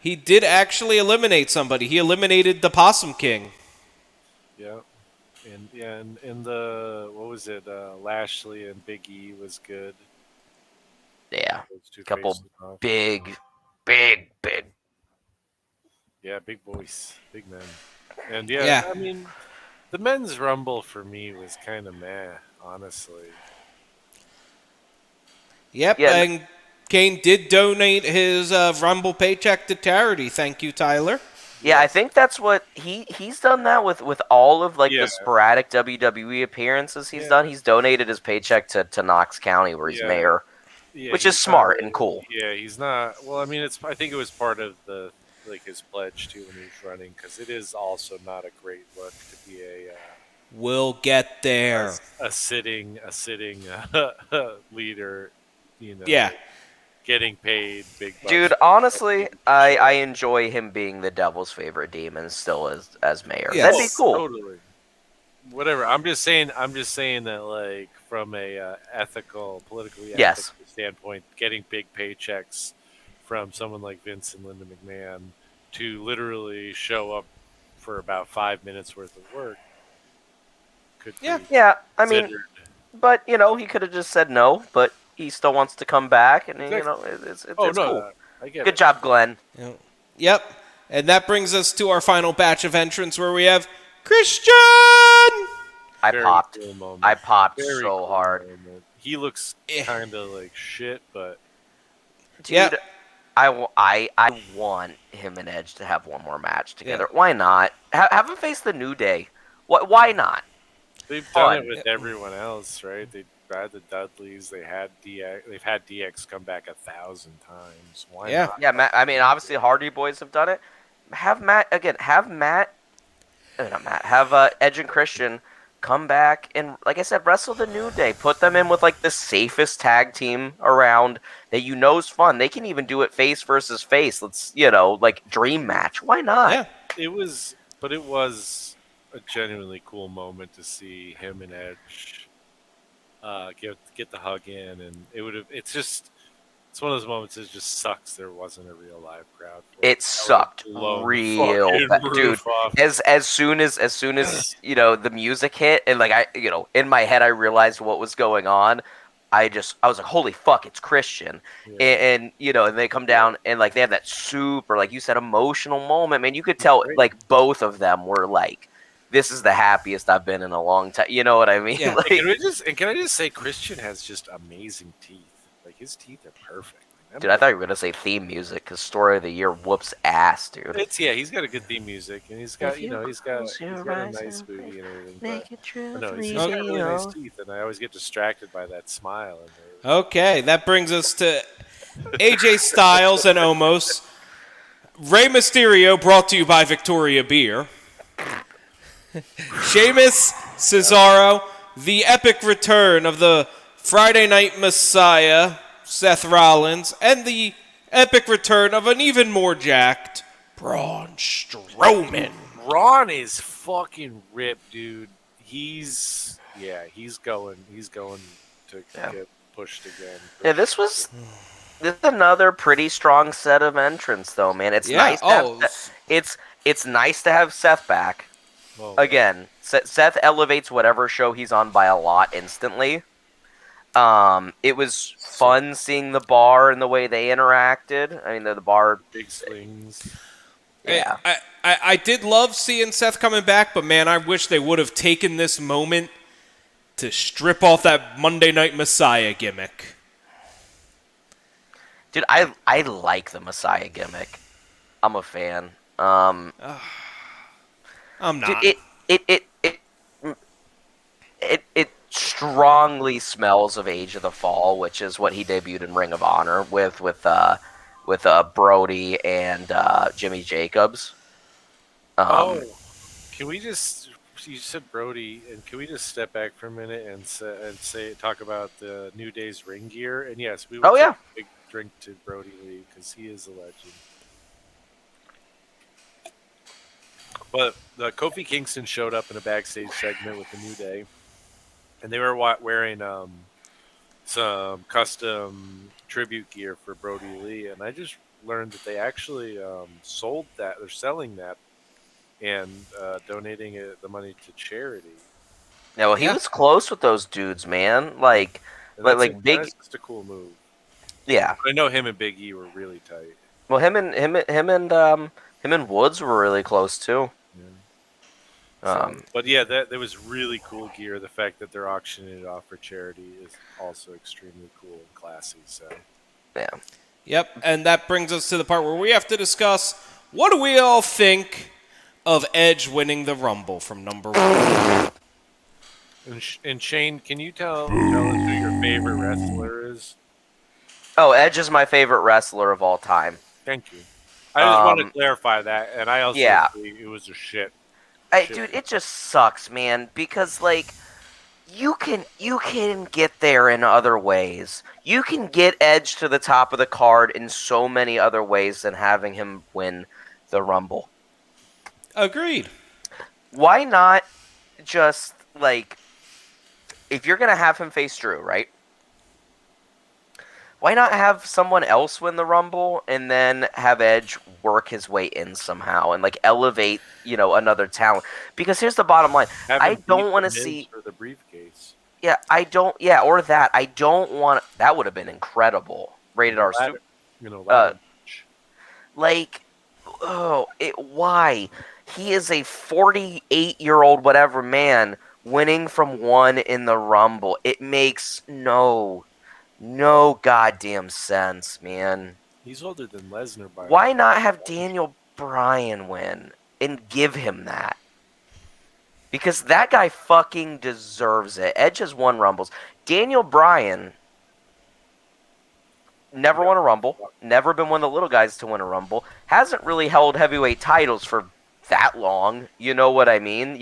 he did actually eliminate somebody. He eliminated the Possum King. Yeah. And the, what was it? Lashley and Big E was good. Yeah, Those two couple faces off. big. Yeah, big boys, big men. And yeah, Yeah. I mean, the men's rumble for me was kind of meh, honestly. Yep, Yeah, and Kane did donate his Rumble paycheck to charity. Thank you, Tyler. yeah. I Yes. think that's what he's done that with all of like Yeah. the sporadic WWE appearances he's Yeah. done. He's donated his paycheck to Knox County, where he's Yeah. mayor, Yeah, which is he's not smart and really. cool. Yeah, he's not. Well, I mean, it's. I think it was part of the like his pledge too when he was running, because it is also not a great look to be We'll get there. a sitting leader, Yeah. getting paid big bucks. Dude, honestly, I enjoy him being the devil's favorite demon still as mayor. Yes. That'd be cool. Totally. Whatever. I'm just saying that like from a politically Yes. ethical standpoint, getting big paychecks from someone like Vince and Linda McMahon to literally show up for about 5 minutes worth of work could be Yeah, I mean, considered. but he could have just said no, but he still wants to come back, and Exactly. it's Oh it's no, cool. I get Good it. job, Glenn. Yep. And that brings us to our final batch of entrants where we have Christian! I Very popped. cool moment. I popped Very so cool hard, moment. He looks kind of like shit, but dude. Yep. I want him and Edge to have one more match together. Why not? Have him face the New Day. Why not? they've Fun. done it with everyone else, right? They had the Dudleys. They had DX. They've had DX come back 1,000 times. Why Yeah. not? Yeah, Matt. I mean, obviously, Hardy Boys have done it. Have Matt again. Have Matt. Not Matt. Have Edge and Christian come back and, like I said, wrestle the New Day. Put them in with like the safest tag team around that is fun. They can even do it face versus face. Let's like dream match. Why not? Yeah. It was a genuinely cool moment to see him and Edge get the hug in, and it's one of those moments that just sucks there wasn't a real live crowd for It sucked real bad, dude. As soon as the music hit and like in my head I realized what was going on. I was like, holy fuck, it's Christian. Yeah. And and they come down and like they have that super, like you said, emotional moment. Man, you could tell like both of them were like, this is the happiest I've been in a long time. You know what I mean? Yeah. Like, Can I just say Christian has just amazing teeth. Like his teeth are perfect. dude, I thought you were gonna say theme music because Story of the Year whoops ass, dude. He's got a good theme music, and he's got he's got a nice booty and everything. But no, he's got really nice teeth, and I always get distracted by that smile. Okay, that brings us to AJ Styles and Omos. Rey Mysterio brought to you by Victoria Beer. Sheamus, Cesaro, the epic return of the Friday Night Messiah, Seth Rollins, and the epic return of an even more jacked Braun Strowman. Ron is fucking ripped, dude. He's going to get pushed again. Yeah, this is another pretty strong set of entrants, though, man. It's nice. It's nice to have Seth back. Well, Again, Seth elevates whatever show he's on by a lot instantly. It was fun seeing the Bar and the way they interacted. I mean, the Bar. big swings. Yeah. I did love seeing Seth coming back, but man, I wish they would have taken this moment to strip off that Monday Night Messiah gimmick. Dude, I like the Messiah gimmick. I'm a fan. I'm not. Dude, it strongly smells of Age of the Fall, which is what he debuted in Ring of Honor with Brody and Jimmy Jacobs. Can we just? You said Brody, and can we just step back for a minute and talk about the New Day's ring gear? And yes, we would take a big drink to Brody Lee because he is a legend. But Kofi Kingston showed up in a backstage segment with the New Day, and they were wearing some custom tribute gear for Brody Lee, and I just learned that they actually sold that. They're selling that and donating the money to charity. Yeah, well, he was close with those dudes, man. Like That's big. That's just a cool move. Yeah. I know him and Big E were really tight. Well, him and Woods were really close too. So, but yeah, there was really cool gear. The fact that they're auctioning it off for charity is also extremely cool and classy. So, Yeah. Yep, and that brings us to the part where we have to discuss what do we all think of Edge winning the Rumble from number 1. and Shane, can you tell us who your favorite wrestler is? Oh, Edge is my favorite wrestler of all time. Thank you. I just want to clarify that, and I also yeah. agree it was a shit. Dude, it just sucks, man, because like you can get there in other ways. You can get Edge to the top of the card in so many other ways than having him win the Rumble. Agreed. Why not just like if you're gonna have him face Drew, right? Why not have someone else win the Rumble and then have Edge work his way in somehow and like elevate, another talent? Because here's the bottom line: I don't want to see for the briefcase. Yeah, I don't. Yeah, or that. I don't want. That would have been incredible. Rated R. Ladder match. Like, why? He is a 48-year-old whatever man winning from one in the Rumble. It makes no goddamn sense, man. He's older than Lesnar by. Why not have Daniel Bryan win and give him that? Because that guy fucking deserves it. Edge has won Rumbles. Daniel Bryan never won a Rumble. Never been one of the little guys to win a Rumble. Hasn't really held heavyweight titles for that long. You know what I mean?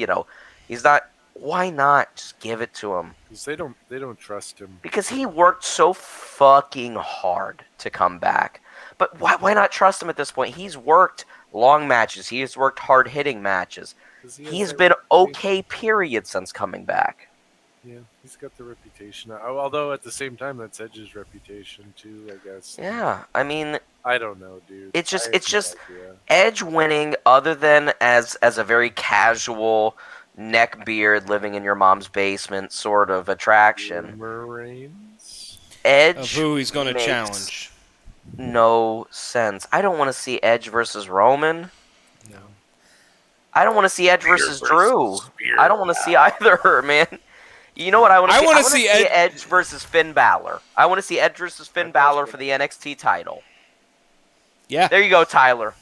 He's not. Why not just give it to him? Because they don't trust him. Because he worked so fucking hard to come back. But why not trust him at this point? He's worked long matches. He has worked hard-hitting matches. He's been okay, period, since coming back. Yeah, he's got the reputation. Although at the same time, that's Edge's reputation too, I guess. Yeah, I mean, I don't know, dude. It's just Edge winning, other than as a very casual neck beard living in your mom's basement sort of attraction. Reigns? Edge of who he's going to challenge. No sense. I don't want to see Edge versus Roman. No. I don't want to see Edge versus Drew. I don't want to see either, man. You know what I want to see? I want to see Edge versus Finn Balor. I want to see Edge versus Finn Balor for the NXT title. Yeah. There you go, Tyler.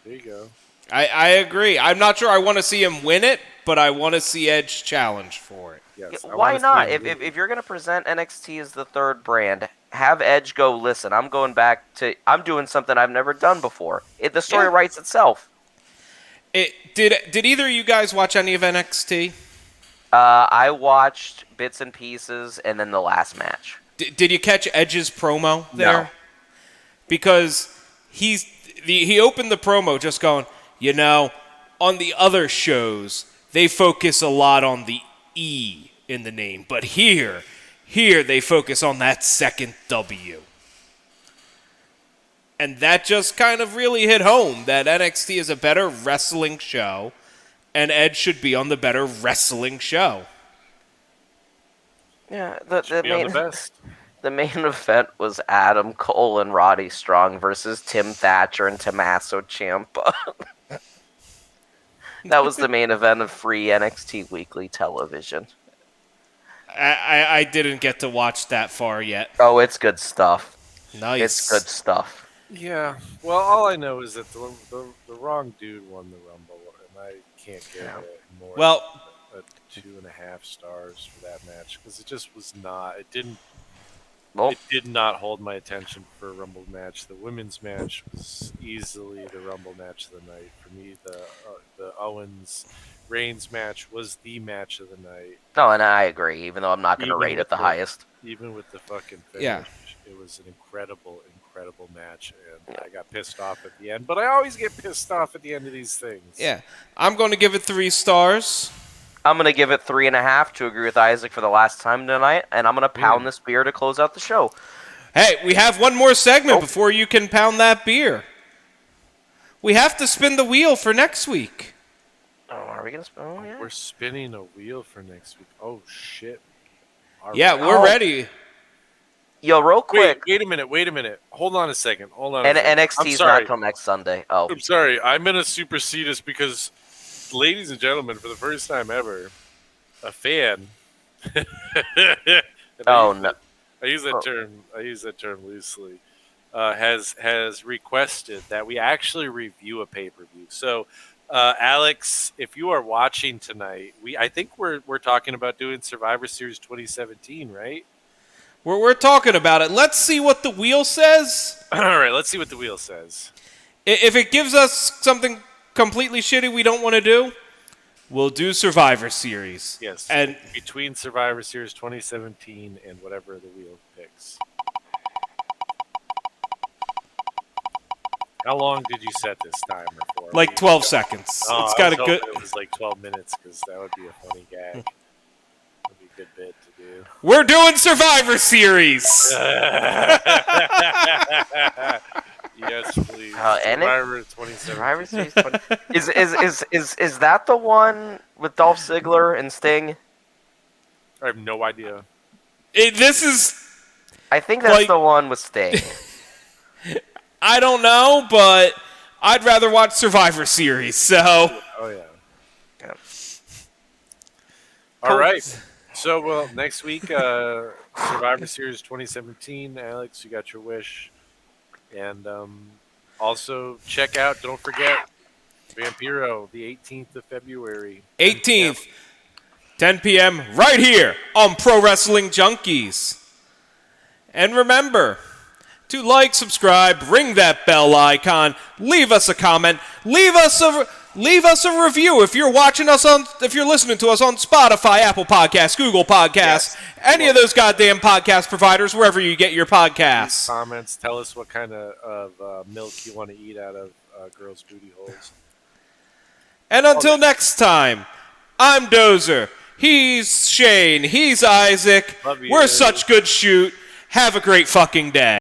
There you go. I agree. I'm not sure I want to see him win it, but I want to see Edge challenge for it. Yes, why not? If you're going to present NXT as the third brand, have Edge go, listen, I'm doing something I've never done before. The story writes itself. Did either of you guys watch any of NXT? I watched bits and pieces and then the last match. Did you catch Edge's promo there? No. Because he opened the promo just going, on the other shows, they focus a lot on the E in the name. But here they focus on that second W. And that just kind of really hit home that NXT is a better wrestling show, and Edge should be on the better wrestling show. Yeah, the main event was Adam Cole and Roddy Strong versus Tim Thatcher and Tommaso Ciampa. That was the main event of free NXT Weekly television. I didn't get to watch that far yet. Oh, it's good stuff. Nice. It's good stuff. Yeah. Well, all I know is that the wrong dude won the Rumble, and I can't give it more than 2.5 stars for that match because it just was not. It didn't. It did not hold my attention for a Rumble match. The women's match was easily the Rumble match of the night for me. The Owens Reigns match was the match of the night. No, and I agree. Even though I'm not going to rate it the highest. Even with the fucking finish, it was an incredible match, and I got pissed off at the end. But I always get pissed off at the end of these things. Yeah, I'm going to give it 3 stars. I'm going to give it 3.5 to agree with Isaac for the last time tonight, and I'm going to pound this beer to close out the show. Hey, we have one more segment before you can pound that beer. We have to spin the wheel for next week. Oh, are we going to spin? Oh, yeah. We're spinning a wheel for next week. Oh, shit. We're ready. Yo, real quick. Wait a minute. Hold on a second. And NXT's not till next Sunday. Oh, I'm sorry. I'm going to supersede us because, ladies and gentlemen, for the first time ever, a fan. no. I use that term loosely. Has requested that we actually review a pay-per-view. So, Alex, if you are watching tonight, I think we're talking about doing Survivor Series 2017, right? We're talking about it. Let's see what the wheel says. All right, let's see what the wheel says. If it gives us something completely shitty we don't want to do, we'll do Survivor Series. Yes, and between Survivor Series 2017 and whatever the wheel picks. How long did you set this timer for? like 12 seconds. Oh, It's got a I was good. hoping it was like 12 minutes because that would be a funny gag. That'd be a good bit to do. We're doing Survivor Series. Yes, please. Survivor 2017. Survivor Series 20. Is that the one with Dolph Ziggler and Sting? I have no idea. This is. I think that's Like- the one with Sting. I don't know, but I'd rather watch Survivor Series. So. Oh yeah. Yeah. All right. So well, next week, Survivor Series 2017. Alex, you got your wish, and also check out. Don't forget, Vampiro, the 18th of February. 18th, 10 p.m. right here on Pro Wrestling Junkies. And remember to like, subscribe, ring that bell icon, leave us a comment, leave us a review if you're listening to us on Spotify, Apple Podcasts, Google Podcasts, any of those goddamn podcast providers, wherever you get your podcasts. Comments. Tell us what kind of milk you want to eat out of girls' booty holes. And until next time, I'm Dozer. He's Shane. He's Isaac. Love you. We're such good shoot. Have a great fucking day.